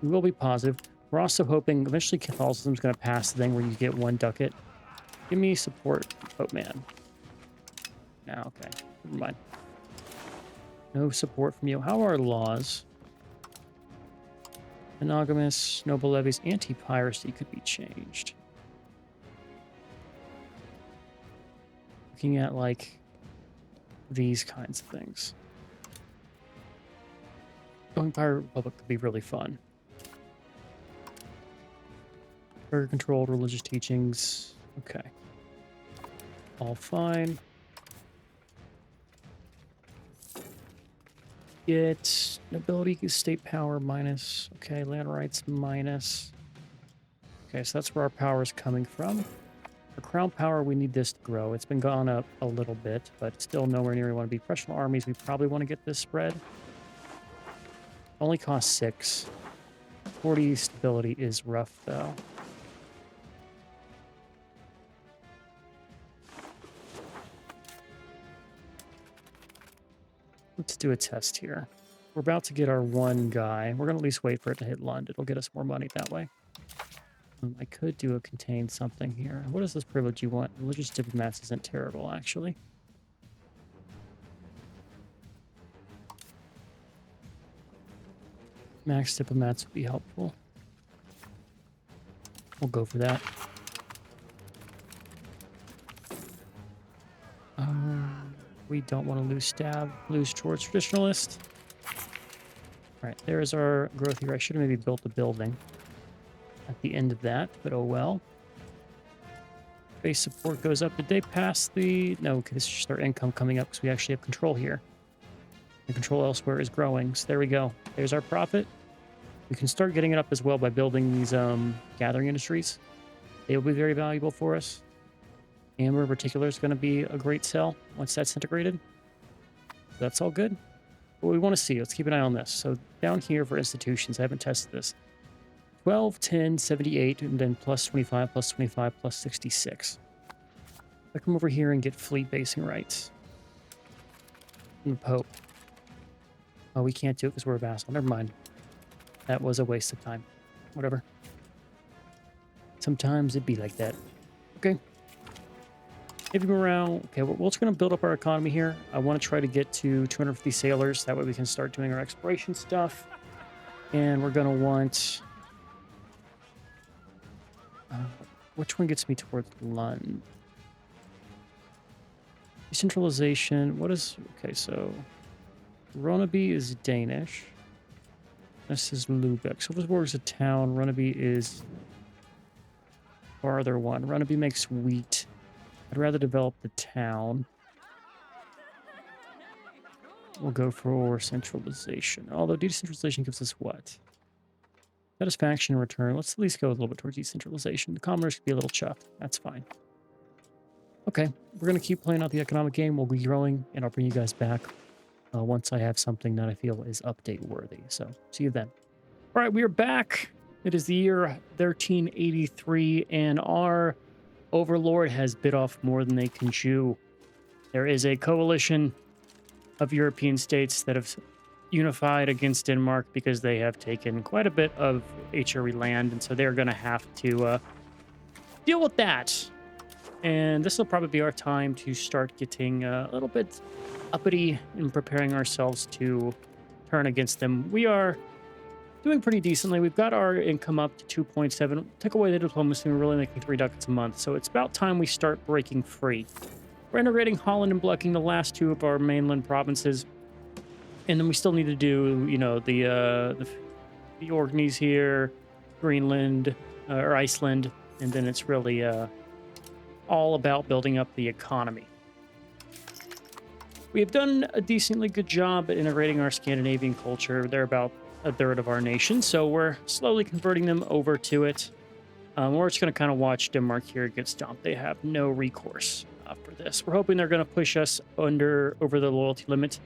S1: We will be positive. We're also hoping eventually Catholicism is going to pass the thing where you get 1 ducat. Give me support, Pope Man. No, okay. Never mind. No support from you. How are our laws? Monogamous, noble levies, anti-piracy could be changed. Looking at, like, these kinds of things. Going Pirate Republic could be really fun. Burger controlled, religious teachings. Okay. All fine. Get nobility, state power minus. Okay, land rights minus. Okay, so that's where our power is coming from. For crown power, we need this to grow. It's been gone up a little bit, but still nowhere near where we want to be. Professional armies, we probably want to get this spread. Only costs 6. 40 stability is rough, though. Let's do a test here. We're about to get our 1 guy. We're going to at least wait for it to hit Lund. It'll get us more money that way. I could do a contain something here. What is this privilege you want? Religious diplomats isn't terrible, actually. Max diplomats would be helpful. We'll go for that. We don't want to lose towards traditionalist. All right, there's our growth here. I should have maybe built a building at the end of that, but oh well. Base support goes up. Did they pass the... No, okay, this is just our income coming up because we actually have control here. The control elsewhere is growing, so there we go. There's our profit. We can start getting it up as well by building these gathering industries. They will be very valuable for us. Amber in particular is going to be a great sell once that's integrated. So that's all good. What we want to see, let's keep an eye on this. So down here for institutions, I haven't tested this. 12, 10, 78, and then plus 25, plus 25, plus 66. I come over here and get fleet basing rights. And the Pope. Oh, we can't do it because we're a vassal. Never mind. That was a waste of time. Whatever. Sometimes it'd be like that. Okay. Navy morale. Okay, we're just going to build up our economy here. I want to try to get to 250 sailors. That way we can start doing our exploration stuff. And we're going to want... which one gets me towards Lund? Decentralization. What is... Okay, so... Ronneby is Danish. This is Lubeck. Silversborg is a town. Ronneby is... farther one. Ronneby makes wheat. I'd rather develop the town. We'll go for centralization. Although decentralization gives us what? Satisfaction in return. Let's at least go a little bit towards decentralization. The commoners could be a little chuffed. That's fine. Okay, we're going to keep playing out the economic game. We'll be growing, and I'll bring you guys back once I have something that I feel is update worthy. So, see you then. All right, we are back. It is the year 1383, and our overlord has bit off more than they can chew. There is a coalition of European states that have unified against Denmark because they have taken quite a bit of HRE land, and so they're going to have to deal with that. And this will probably be our time to start getting a little bit uppity and preparing ourselves to turn against them. We are doing pretty decently. We've got our income up to 2.7. Took away the diplomacy, we're really making 3 ducats a month. So it's about time we start breaking free. We're integrating Holland and blocking the last two of our mainland provinces. And then we still need to do, you know, the Orkneys here, Greenland, or Iceland. And then it's really all about building up the economy. We have done a decently good job at integrating our Scandinavian culture. They're about a third of our nation, so we're slowly converting them over to it. We're just going to kind of watch Denmark here get stomped. They have no recourse for this. We're hoping they're going to push us over the loyalty limit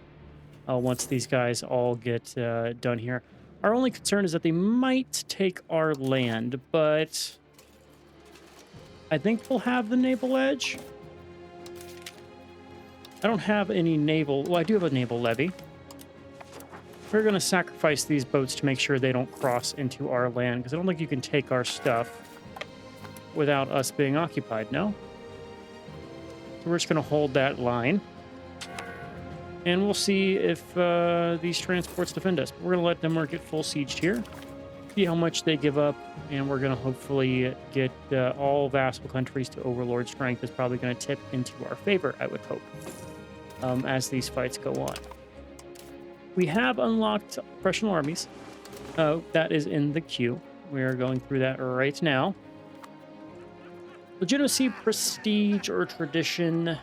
S1: once these guys all get done here. Our only concern is that they might take our land, but I think we'll have the naval edge. I don't have any naval... Well, I do have a naval levy. We're going to sacrifice these boats to make sure they don't cross into our land, because I don't think you can take our stuff without us being occupied, no? So we're just going to hold that line. And we'll see if these transports defend us. We're going to let Denmark get full sieged here. See how much they give up. And we're going to hopefully get all vassal countries to overlord strength. Is probably going to tip into our favor, I would hope, as these fights go on. We have unlocked professional armies. That is in the queue. We are going through that right now. Legitimacy, prestige, or tradition.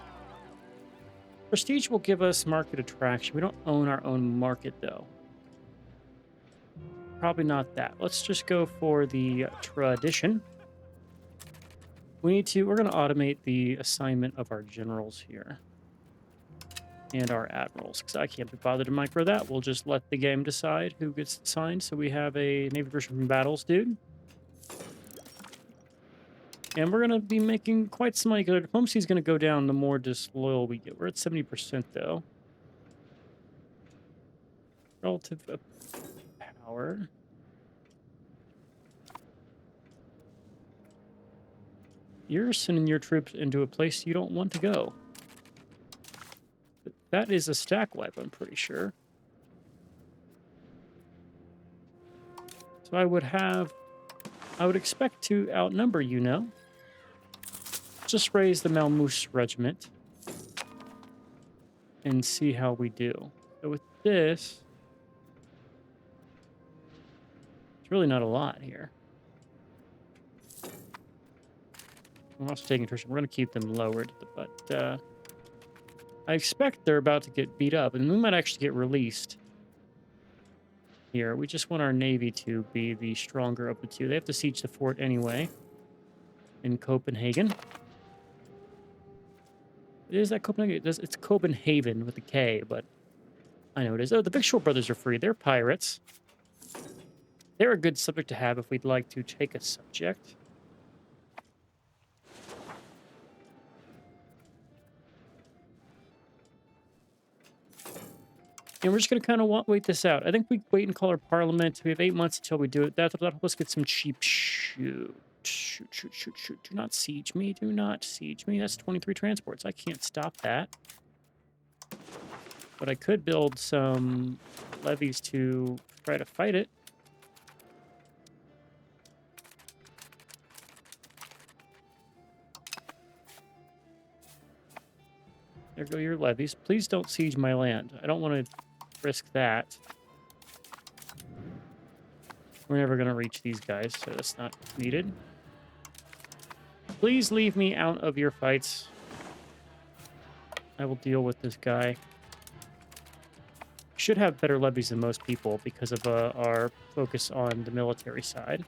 S1: Prestige will give us market attraction. We don't own our own market, though. Probably not that. Let's just go for the tradition. We're going to automate the assignment of our generals here. And our admirals, because I can't be bothered to micro that. We'll just let the game decide who gets assigned. So we have a Navy version from Battles, dude. And we're going to be making quite some money, because our diplomacy is going to go down the more disloyal we get. We're at 70%, though. Relative power. You're sending your troops into a place you don't want to go. That is a stack wipe, I'm pretty sure. So I would expect to outnumber you now. Just raise the Malmus regiment and see how we do. So with this, it's really not a lot here. I'm also taking attrition. We're going to keep them lowered, but I expect they're about to get beat up, and we might actually get released here. We just want our navy to be the stronger of the two. They have to siege the fort anyway in Copenhagen. Is that Copenhagen? It's Copenhagen with a K, but I know it is. Oh, the Big Shore brothers are free. They're pirates. They're a good subject to have if we'd like to take a subject. And we're just going to kind of wait this out. I think we wait and call our parliament. We have 8 months until we do it. That'll help us get some cheap shoot. Shoot. Do not siege me. Do not siege me. That's 23 transports. I can't stop that. But I could build some levies to try to fight it. There go your levies. Please don't siege my land. I don't want to risk that. We're never going to reach these guys, so that's not needed. Please leave me out of your fights. I will deal with this guy. Should have better levies than most people because of our focus on the military side.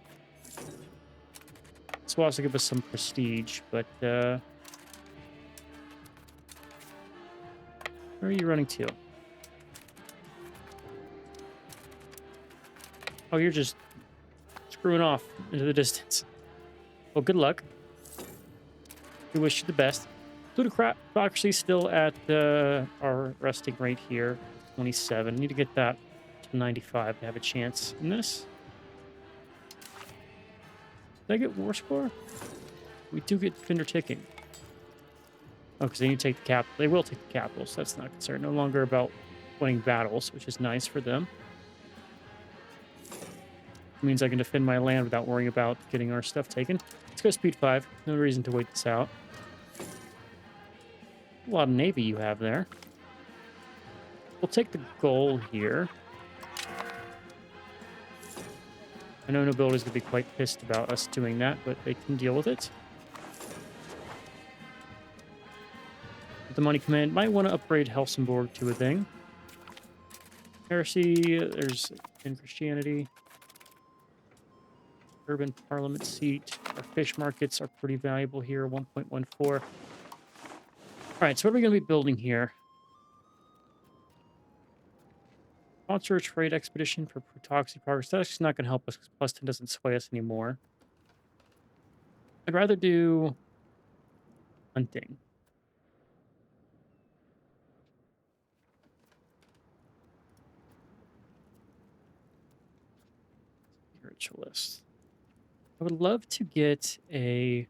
S1: This will also give us some prestige, but where are you running to? Oh, you're just screwing off into the distance. Well, good luck. We wish you the best. Plutocracy still at our resting rate here, 27. Need to get that to 95 to have a chance in this. Did I get war score? We do get Finder ticking. Oh, because they need to take the capital. They will take the capital, so that's not a concern. No longer about winning battles, which is nice for them. It means I can defend my land without worrying about getting our stuff taken. Let's go speed 5. No reason to wait this out. A lot of navy you have there. We'll take the goal here. I know nobility's going to be quite pissed about us doing that, but they can deal with it. The money command might want to upgrade Helsingborg to a thing. Heresy, there's in Christianity. Urban parliament seat. Our fish markets are pretty valuable here, 1.14. All right, so what are we going to be building here? Sponsor a trade expedition for Protoxy progress. That's just not going to help us because plus 10 doesn't sway us anymore. I'd rather do hunting. Spiritualist. I would love to get a...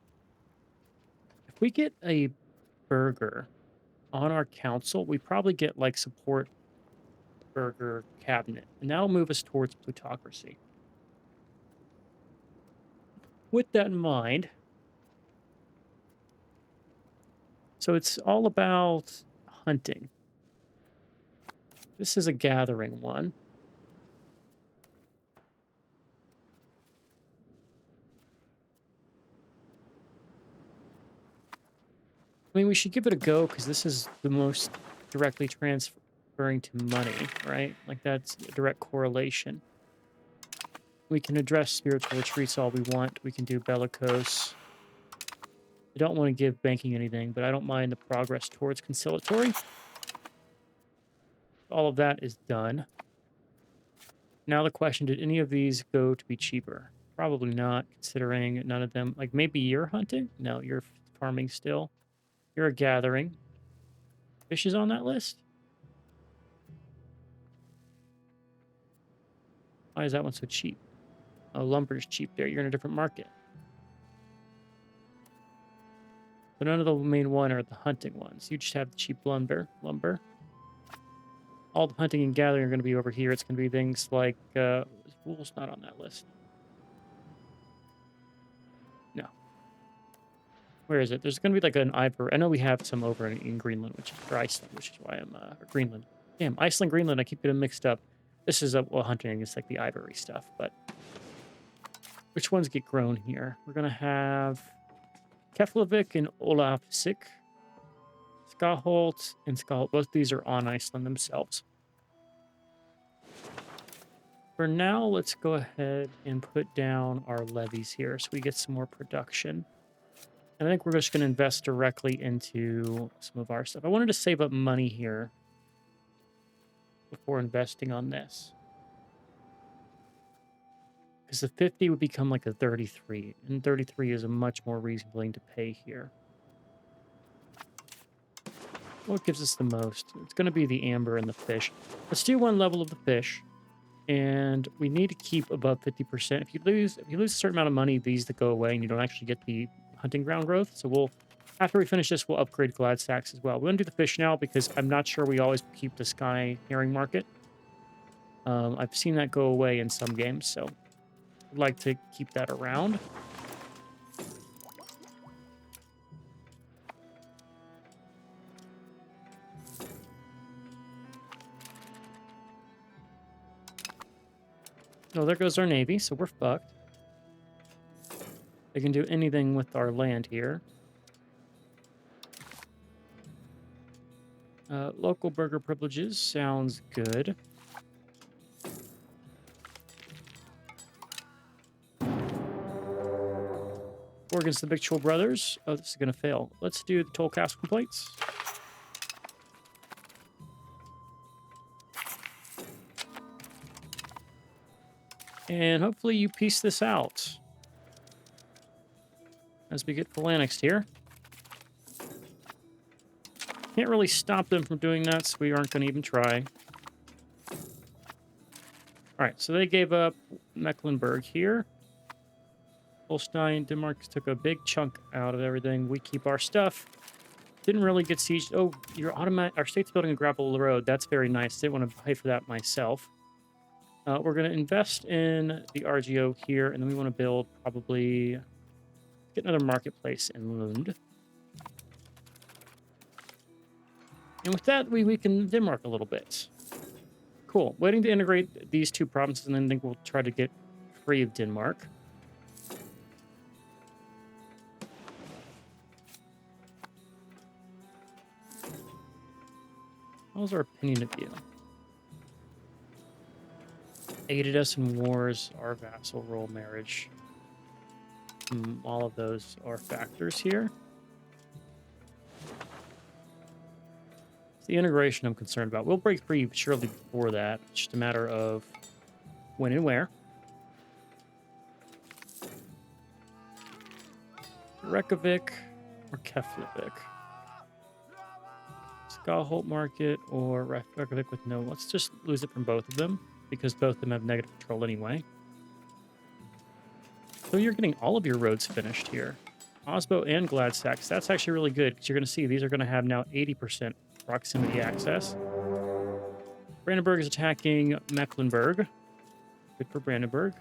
S1: If we get a burger on our council, we probably get like support burger cabinet, and that'll move us towards plutocracy. With that in mind, so it's all about hunting. This is a gathering one. I mean, we should give it a go because this is the most directly transferring to money, right? Like that's a direct correlation. We can address spiritual retreats all we want. We can do bellicose. I don't want to give banking anything, but I don't mind the progress towards conciliatory. All of that is done. Now the question, did any of these go to be cheaper? Probably not, considering none of them... Like, maybe you're hunting? No, you're farming still. You're a gathering. Fish is on that list? Why is that one so cheap? Oh, lumber's cheap there. You're in a different market. But none of the main one are the hunting ones. You just have the cheap lumber. All the hunting and gathering are going to be over here. It's going to be things like... wool's not on that list. No. Where is it? There's going to be like an ivory. I know we have some over in Greenland, which is for Iceland, which is why I'm... Greenland. Damn, Iceland, Greenland, I keep getting mixed up. This is, well, hunting is like the ivory stuff, but... Which ones get grown here? We're going to have... Keflavik and Olafsik. Skaholt and Skaholt. Both these are on Iceland themselves. For now, let's go ahead and put down our levies here so we get some more production. And I think we're just going to invest directly into some of our stuff. I wanted to save up money here before investing on this. Because the 50 would become like a 33. And 33 is a much more reasonable thing to pay here. What gives us the most? It's going to be the amber and the fish. Let's do one level of the fish. And we need to keep above 50%. If you lose a certain amount of money, these that go away and you don't actually get the hunting ground growth. So we'll, after we finish this, we'll upgrade glad stacks as well. We're going to do the fish now because I'm not sure we always keep the sky herring market. I've seen that go away in some games, so I'd like to keep that around. Oh, there goes our navy, so we're fucked. They can do anything with our land here. Local burger privileges sounds good. War against the Victual Brothers. Oh, this is going to fail. Let's do the toll castle complaints. And hopefully you piece this out as we get full annexed here. Can't really stop them from doing that, so we aren't going to even try. Alright, so they gave up Mecklenburg here. Holstein, Denmark took a big chunk out of everything. We keep our stuff. Didn't really get sieged. Oh, our state's building a gravel road. That's very nice. Didn't want to pay for that myself. We're going to invest in the RGO here, and then we want to build probably... Get another marketplace in Lund. And with that, we weaken Denmark a little bit. Cool. Waiting to integrate these two provinces, and then I think we'll try to get free of Denmark. What was our opinion of you? Aided us in wars, our vassal role, marriage. All of those are factors here. It's the integration I'm concerned about. We'll break free surely before that. It's just a matter of when and where. Reykjavik or Keflavik? Skalholt Market or Reykjavik with no... Let's just lose it from both of them, because both of them have negative control anyway. So you're getting all of your roads finished here. Osbo and Gladsax. That's actually really good, because you're going to see these are going to have now 80% proximity access. Brandenburg is attacking Mecklenburg. Good for Brandenburg.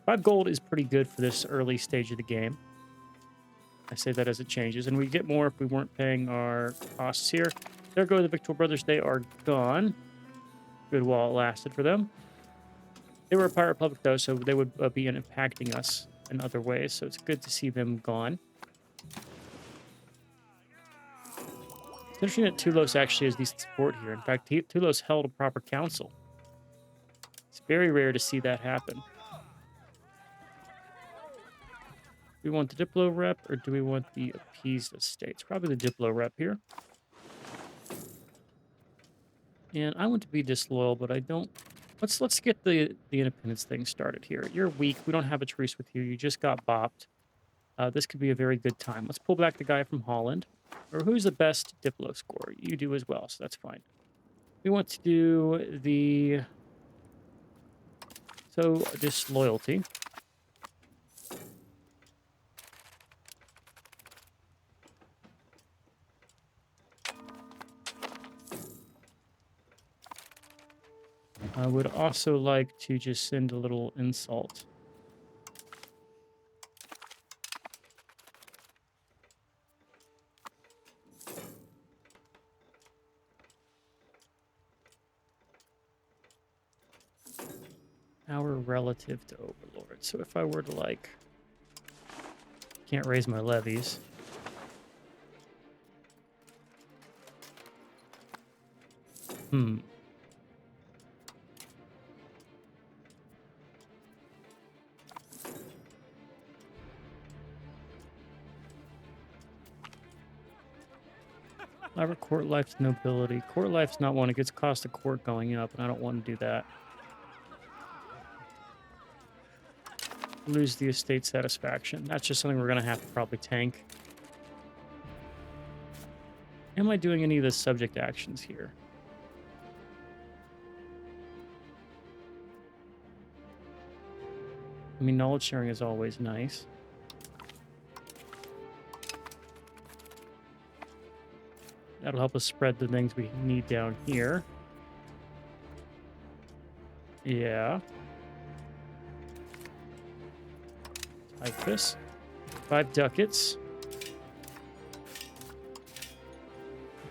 S1: 5 gold is pretty good for this early stage of the game. I say that as it changes, and we get more if we weren't paying our costs here. There go the Victor brothers. They are gone. Good while it lasted for them. They were a pirate republic, though, so they would be impacting us in other ways, so it's good to see them gone. It's interesting that Tulos actually has decent support here. In fact, Tulos held a proper council. It's very rare to see that happen. Do we want the Diplo rep, or do we want the appeased estates? Probably the Diplo rep here. And I want to be disloyal, but I don't... Let's get the independence thing started here. You're weak. We don't have a truce with you. You just got bopped. This could be a very good time. Let's pull back the guy from Holland. Or who's the best Diplo score? You do as well, so that's fine. We want to do the... So, disloyalty. I would also like to just send a little insult. Our relative to Overlord. So if I were to, like... Can't raise my levies. Our court life's nobility. Court life's not one. It gets cost of court going up, and I don't want to do that. Lose the estate satisfaction. That's just something we're going to have to probably tank. Am I doing any of the subject actions here? I mean, knowledge sharing is always nice. That'll help us spread the things we need down here. Yeah. Like this. 5 ducats.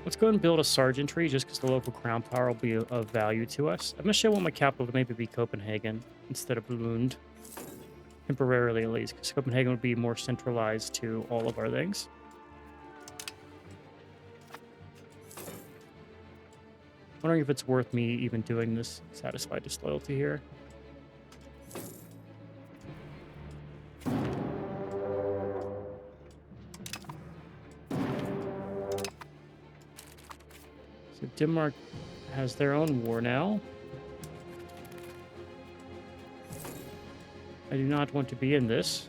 S1: Let's go and build a sergeantry just because the local crown power will be of value to us. I'm going to show what my capital to maybe be Copenhagen instead of Lund. Temporarily, at least, because Copenhagen would be more centralized to all of our things. Wondering if it's worth me even doing this satisfied disloyalty here. So Denmark has their own war now. I do not want to be in this.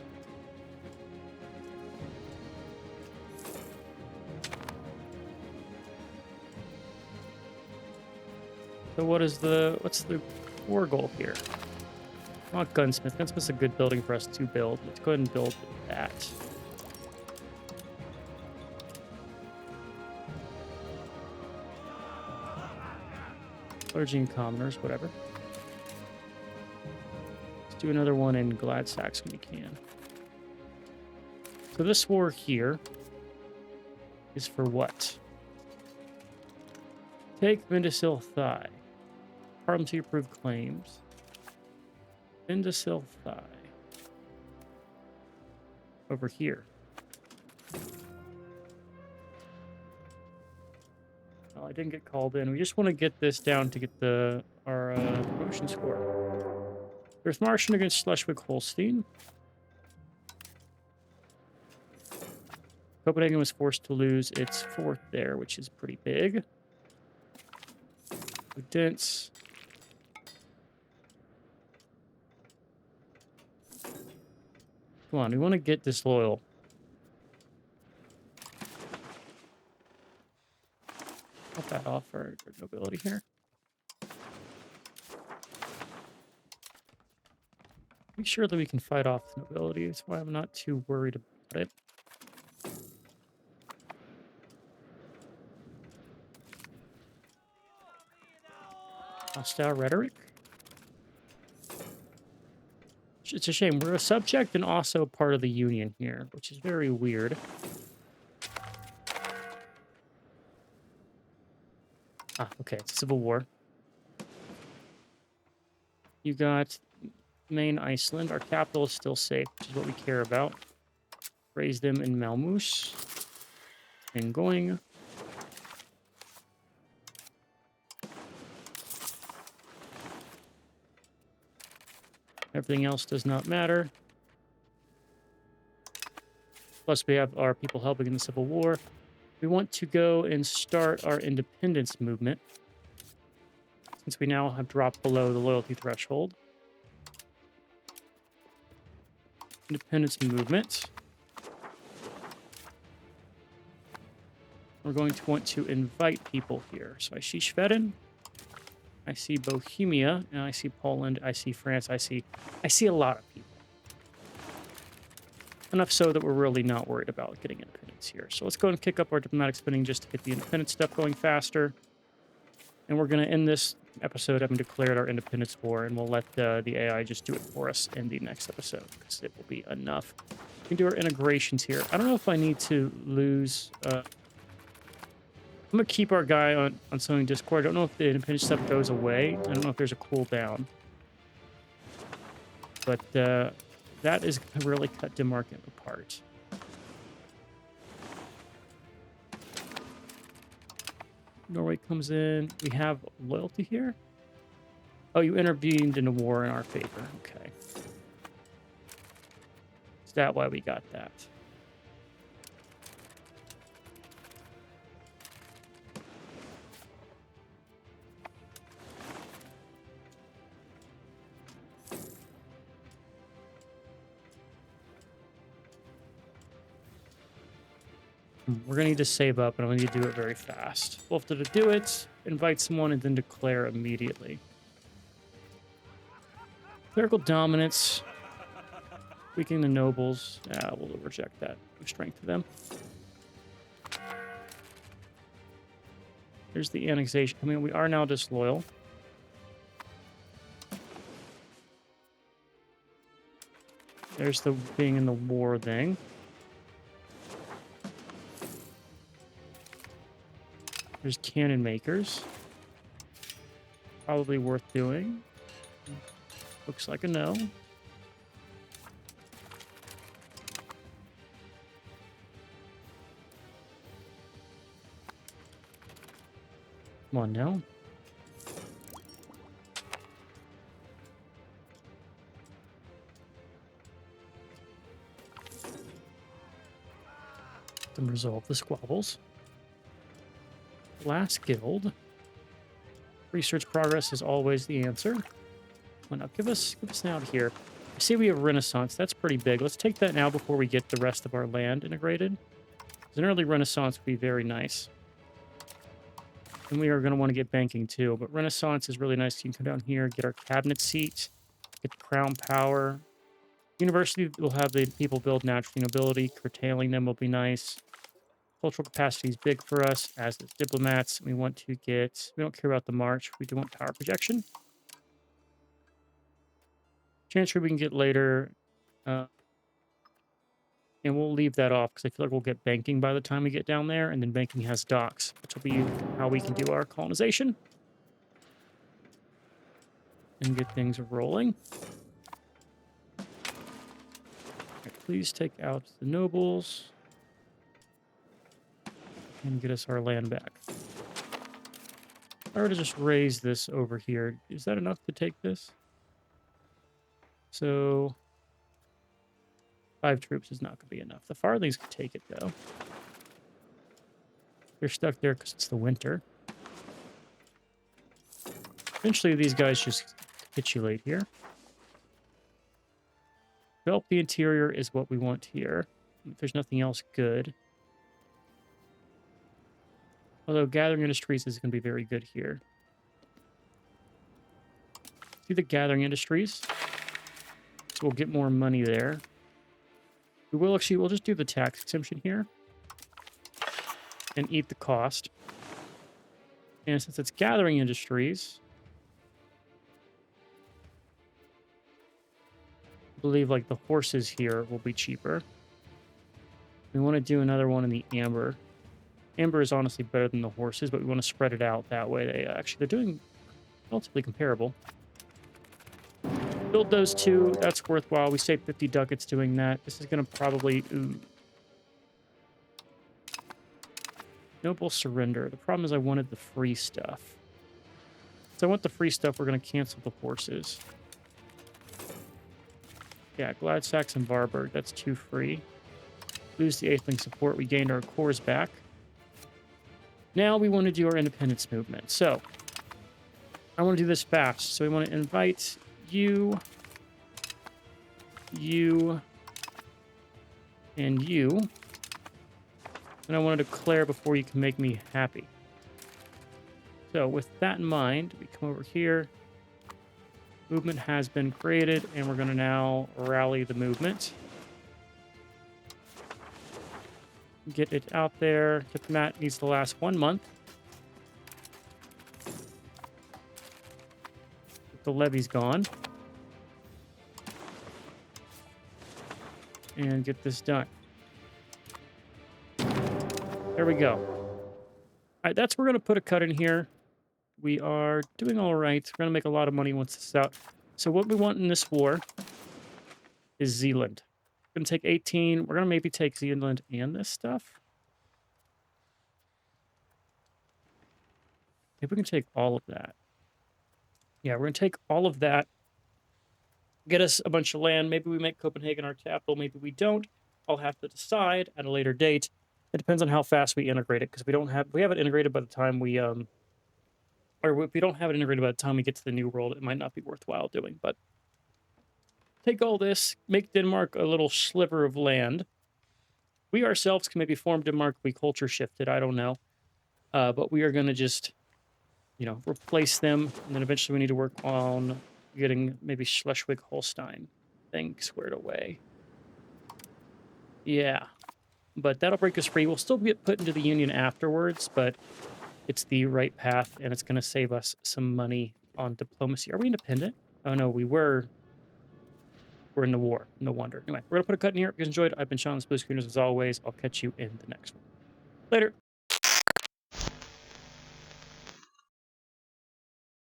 S1: So what's the war goal here? Not gunsmith. Gunsmith's a good building for us to build. Let's go ahead and build that. Clergy and commoners, whatever. Let's do another one in Gladsax when we can. So this war here is for what? Take Vindasil Thigh. Harlem to approve claims. Vindasil Thigh. Over here. Oh, I didn't get called in. We just want to get this down to get our promotion score. There's Martian against Schleswig-Holstein. Copenhagen was forced to lose its fourth there, which is pretty big. Dense. Come on, we want to get disloyal. Cut that off our nobility here. Make sure that we can fight off the nobility. That's why I'm not too worried about it. Hostile rhetoric. It's a shame. We're a subject and also part of the Union here, which is very weird. Ah, okay. It's a civil war. You got main Iceland. Our capital is still safe, which is what we care about. Raise them in Malmus. And going. Everything else does not matter. Plus, we have our people helping in the Civil War. We want to go and start our independence movement, since we now have dropped below the loyalty threshold. Independence movement. We're going to want to invite people here. So I see Schweden, I see Bohemia, and I see Poland, I see France, I see a lot of people. Enough so that we're really not worried about getting independence here. So let's go and kick up our diplomatic spending just to get the independence stuff going faster. And we're going to end this episode having declared our independence war, and we'll let the AI just do it for us in the next episode, because it will be enough. We can do our integrations here. I don't know if I need to lose... I'm going to keep our guy on Sowing Discord. I don't know if the independence stuff goes away. I don't know if there's a cooldown. But that is going to really cut Denmark apart. Norway comes in. We have loyalty here. Oh, you intervened in a war in our favor. Okay. Is that why we got that? We're going to need to save up, and I'm going to need to do it very fast. We'll have to do it, invite someone, and then declare immediately. Clerical dominance. Weakening the nobles. Yeah, we'll reject that. Give strength to them. There's the annexation. I mean, we are now disloyal. There's the being in the war thing. There's cannon makers. Probably worth doing. Looks like a no. Come on now. Then resolve the squabbles. Last guild. Research progress is always the answer. Come on now, give us now to here. I see we have Renaissance. That's pretty big. Let's take that now before we get the rest of our land integrated. An early Renaissance would be very nice. And we are going to want to get banking too. But Renaissance is really nice. You can come down here, get our cabinet seat, get the crown power. University will have the people build natural nobility. Curtailing them will be nice. Cultural capacity is big for us, as is diplomats. We want to get... We don't care about the march. We do want power projection. Chancery we can get later. And we'll leave that off because I feel like we'll get banking by the time we get down there, and then banking has docks, which will be how we can do our colonization and get things rolling. Right, please take out the nobles and get us our land back. If I were to just raise this over here, is that enough to take this? So 5 troops is not going to be enough. The farthings can take it, though. They're stuck there because it's the winter. Eventually, these guys just capitulate here. Develop the interior is what we want here. If there's nothing else good. Although gathering industries is going to be very good here. Do the gathering industries. So we'll get more money there. We'll just do the tax exemption here. And eat the cost. And since it's gathering industries, I believe like the horses here will be cheaper. We want to do another one in the amber. Amber is honestly better than the horses, but we want to spread it out that way. They're doing relatively comparable. Build those two. That's worthwhile. We saved 50 ducats doing that. This is going to probably... Ooh. Noble surrender. The problem is I wanted the free stuff. So I want the free stuff. We're going to cancel the horses. Yeah, Gladsax and Varberg. That's 2 free. Lose the 8th link support. We gained our cores back. Now we want to do our independence movement. So I want to do this fast. So we want to invite you, and you. And I want to declare before you can make me happy. So with that in mind, we come over here. Movement has been created, and we're going to now rally the movement. Get it out there. Diplomat needs to last 1 month. Get the levy's gone. And get this done. There we go. All right, that's where we're going to put a cut in here. We are doing all right. We're going to make a lot of money once this is out. So what we want in this war is Zealand. We're going to take 18. We're going to maybe take Zealand and this stuff. Maybe we can take all of that. Yeah, we're going to take all of that. Get us a bunch of land. Maybe we make Copenhagen our capital. Maybe we don't. I'll have to decide at a later date. It depends on how fast we integrate it, because we have it integrated by the time we or if we don't have it integrated by the time we get to the new world, it might not be worthwhile doing. But take all this, make Denmark a little sliver of land. We ourselves can maybe form Denmark. We culture shifted. I don't know, but we are going to just, replace them, and then eventually we need to work on getting maybe Schleswig-Holstein thing squared away. Yeah. But that'll break us free. We'll still get put into the Union afterwards, but it's the right path, and it's going to save us some money on diplomacy. Are we independent? Oh, no, we're in the war. No wonder. Anyway, we're going to put a cut in here. If you guys enjoyed, I've been Sean, the Blue Screeners, as always. I'll catch you in the next one. Later.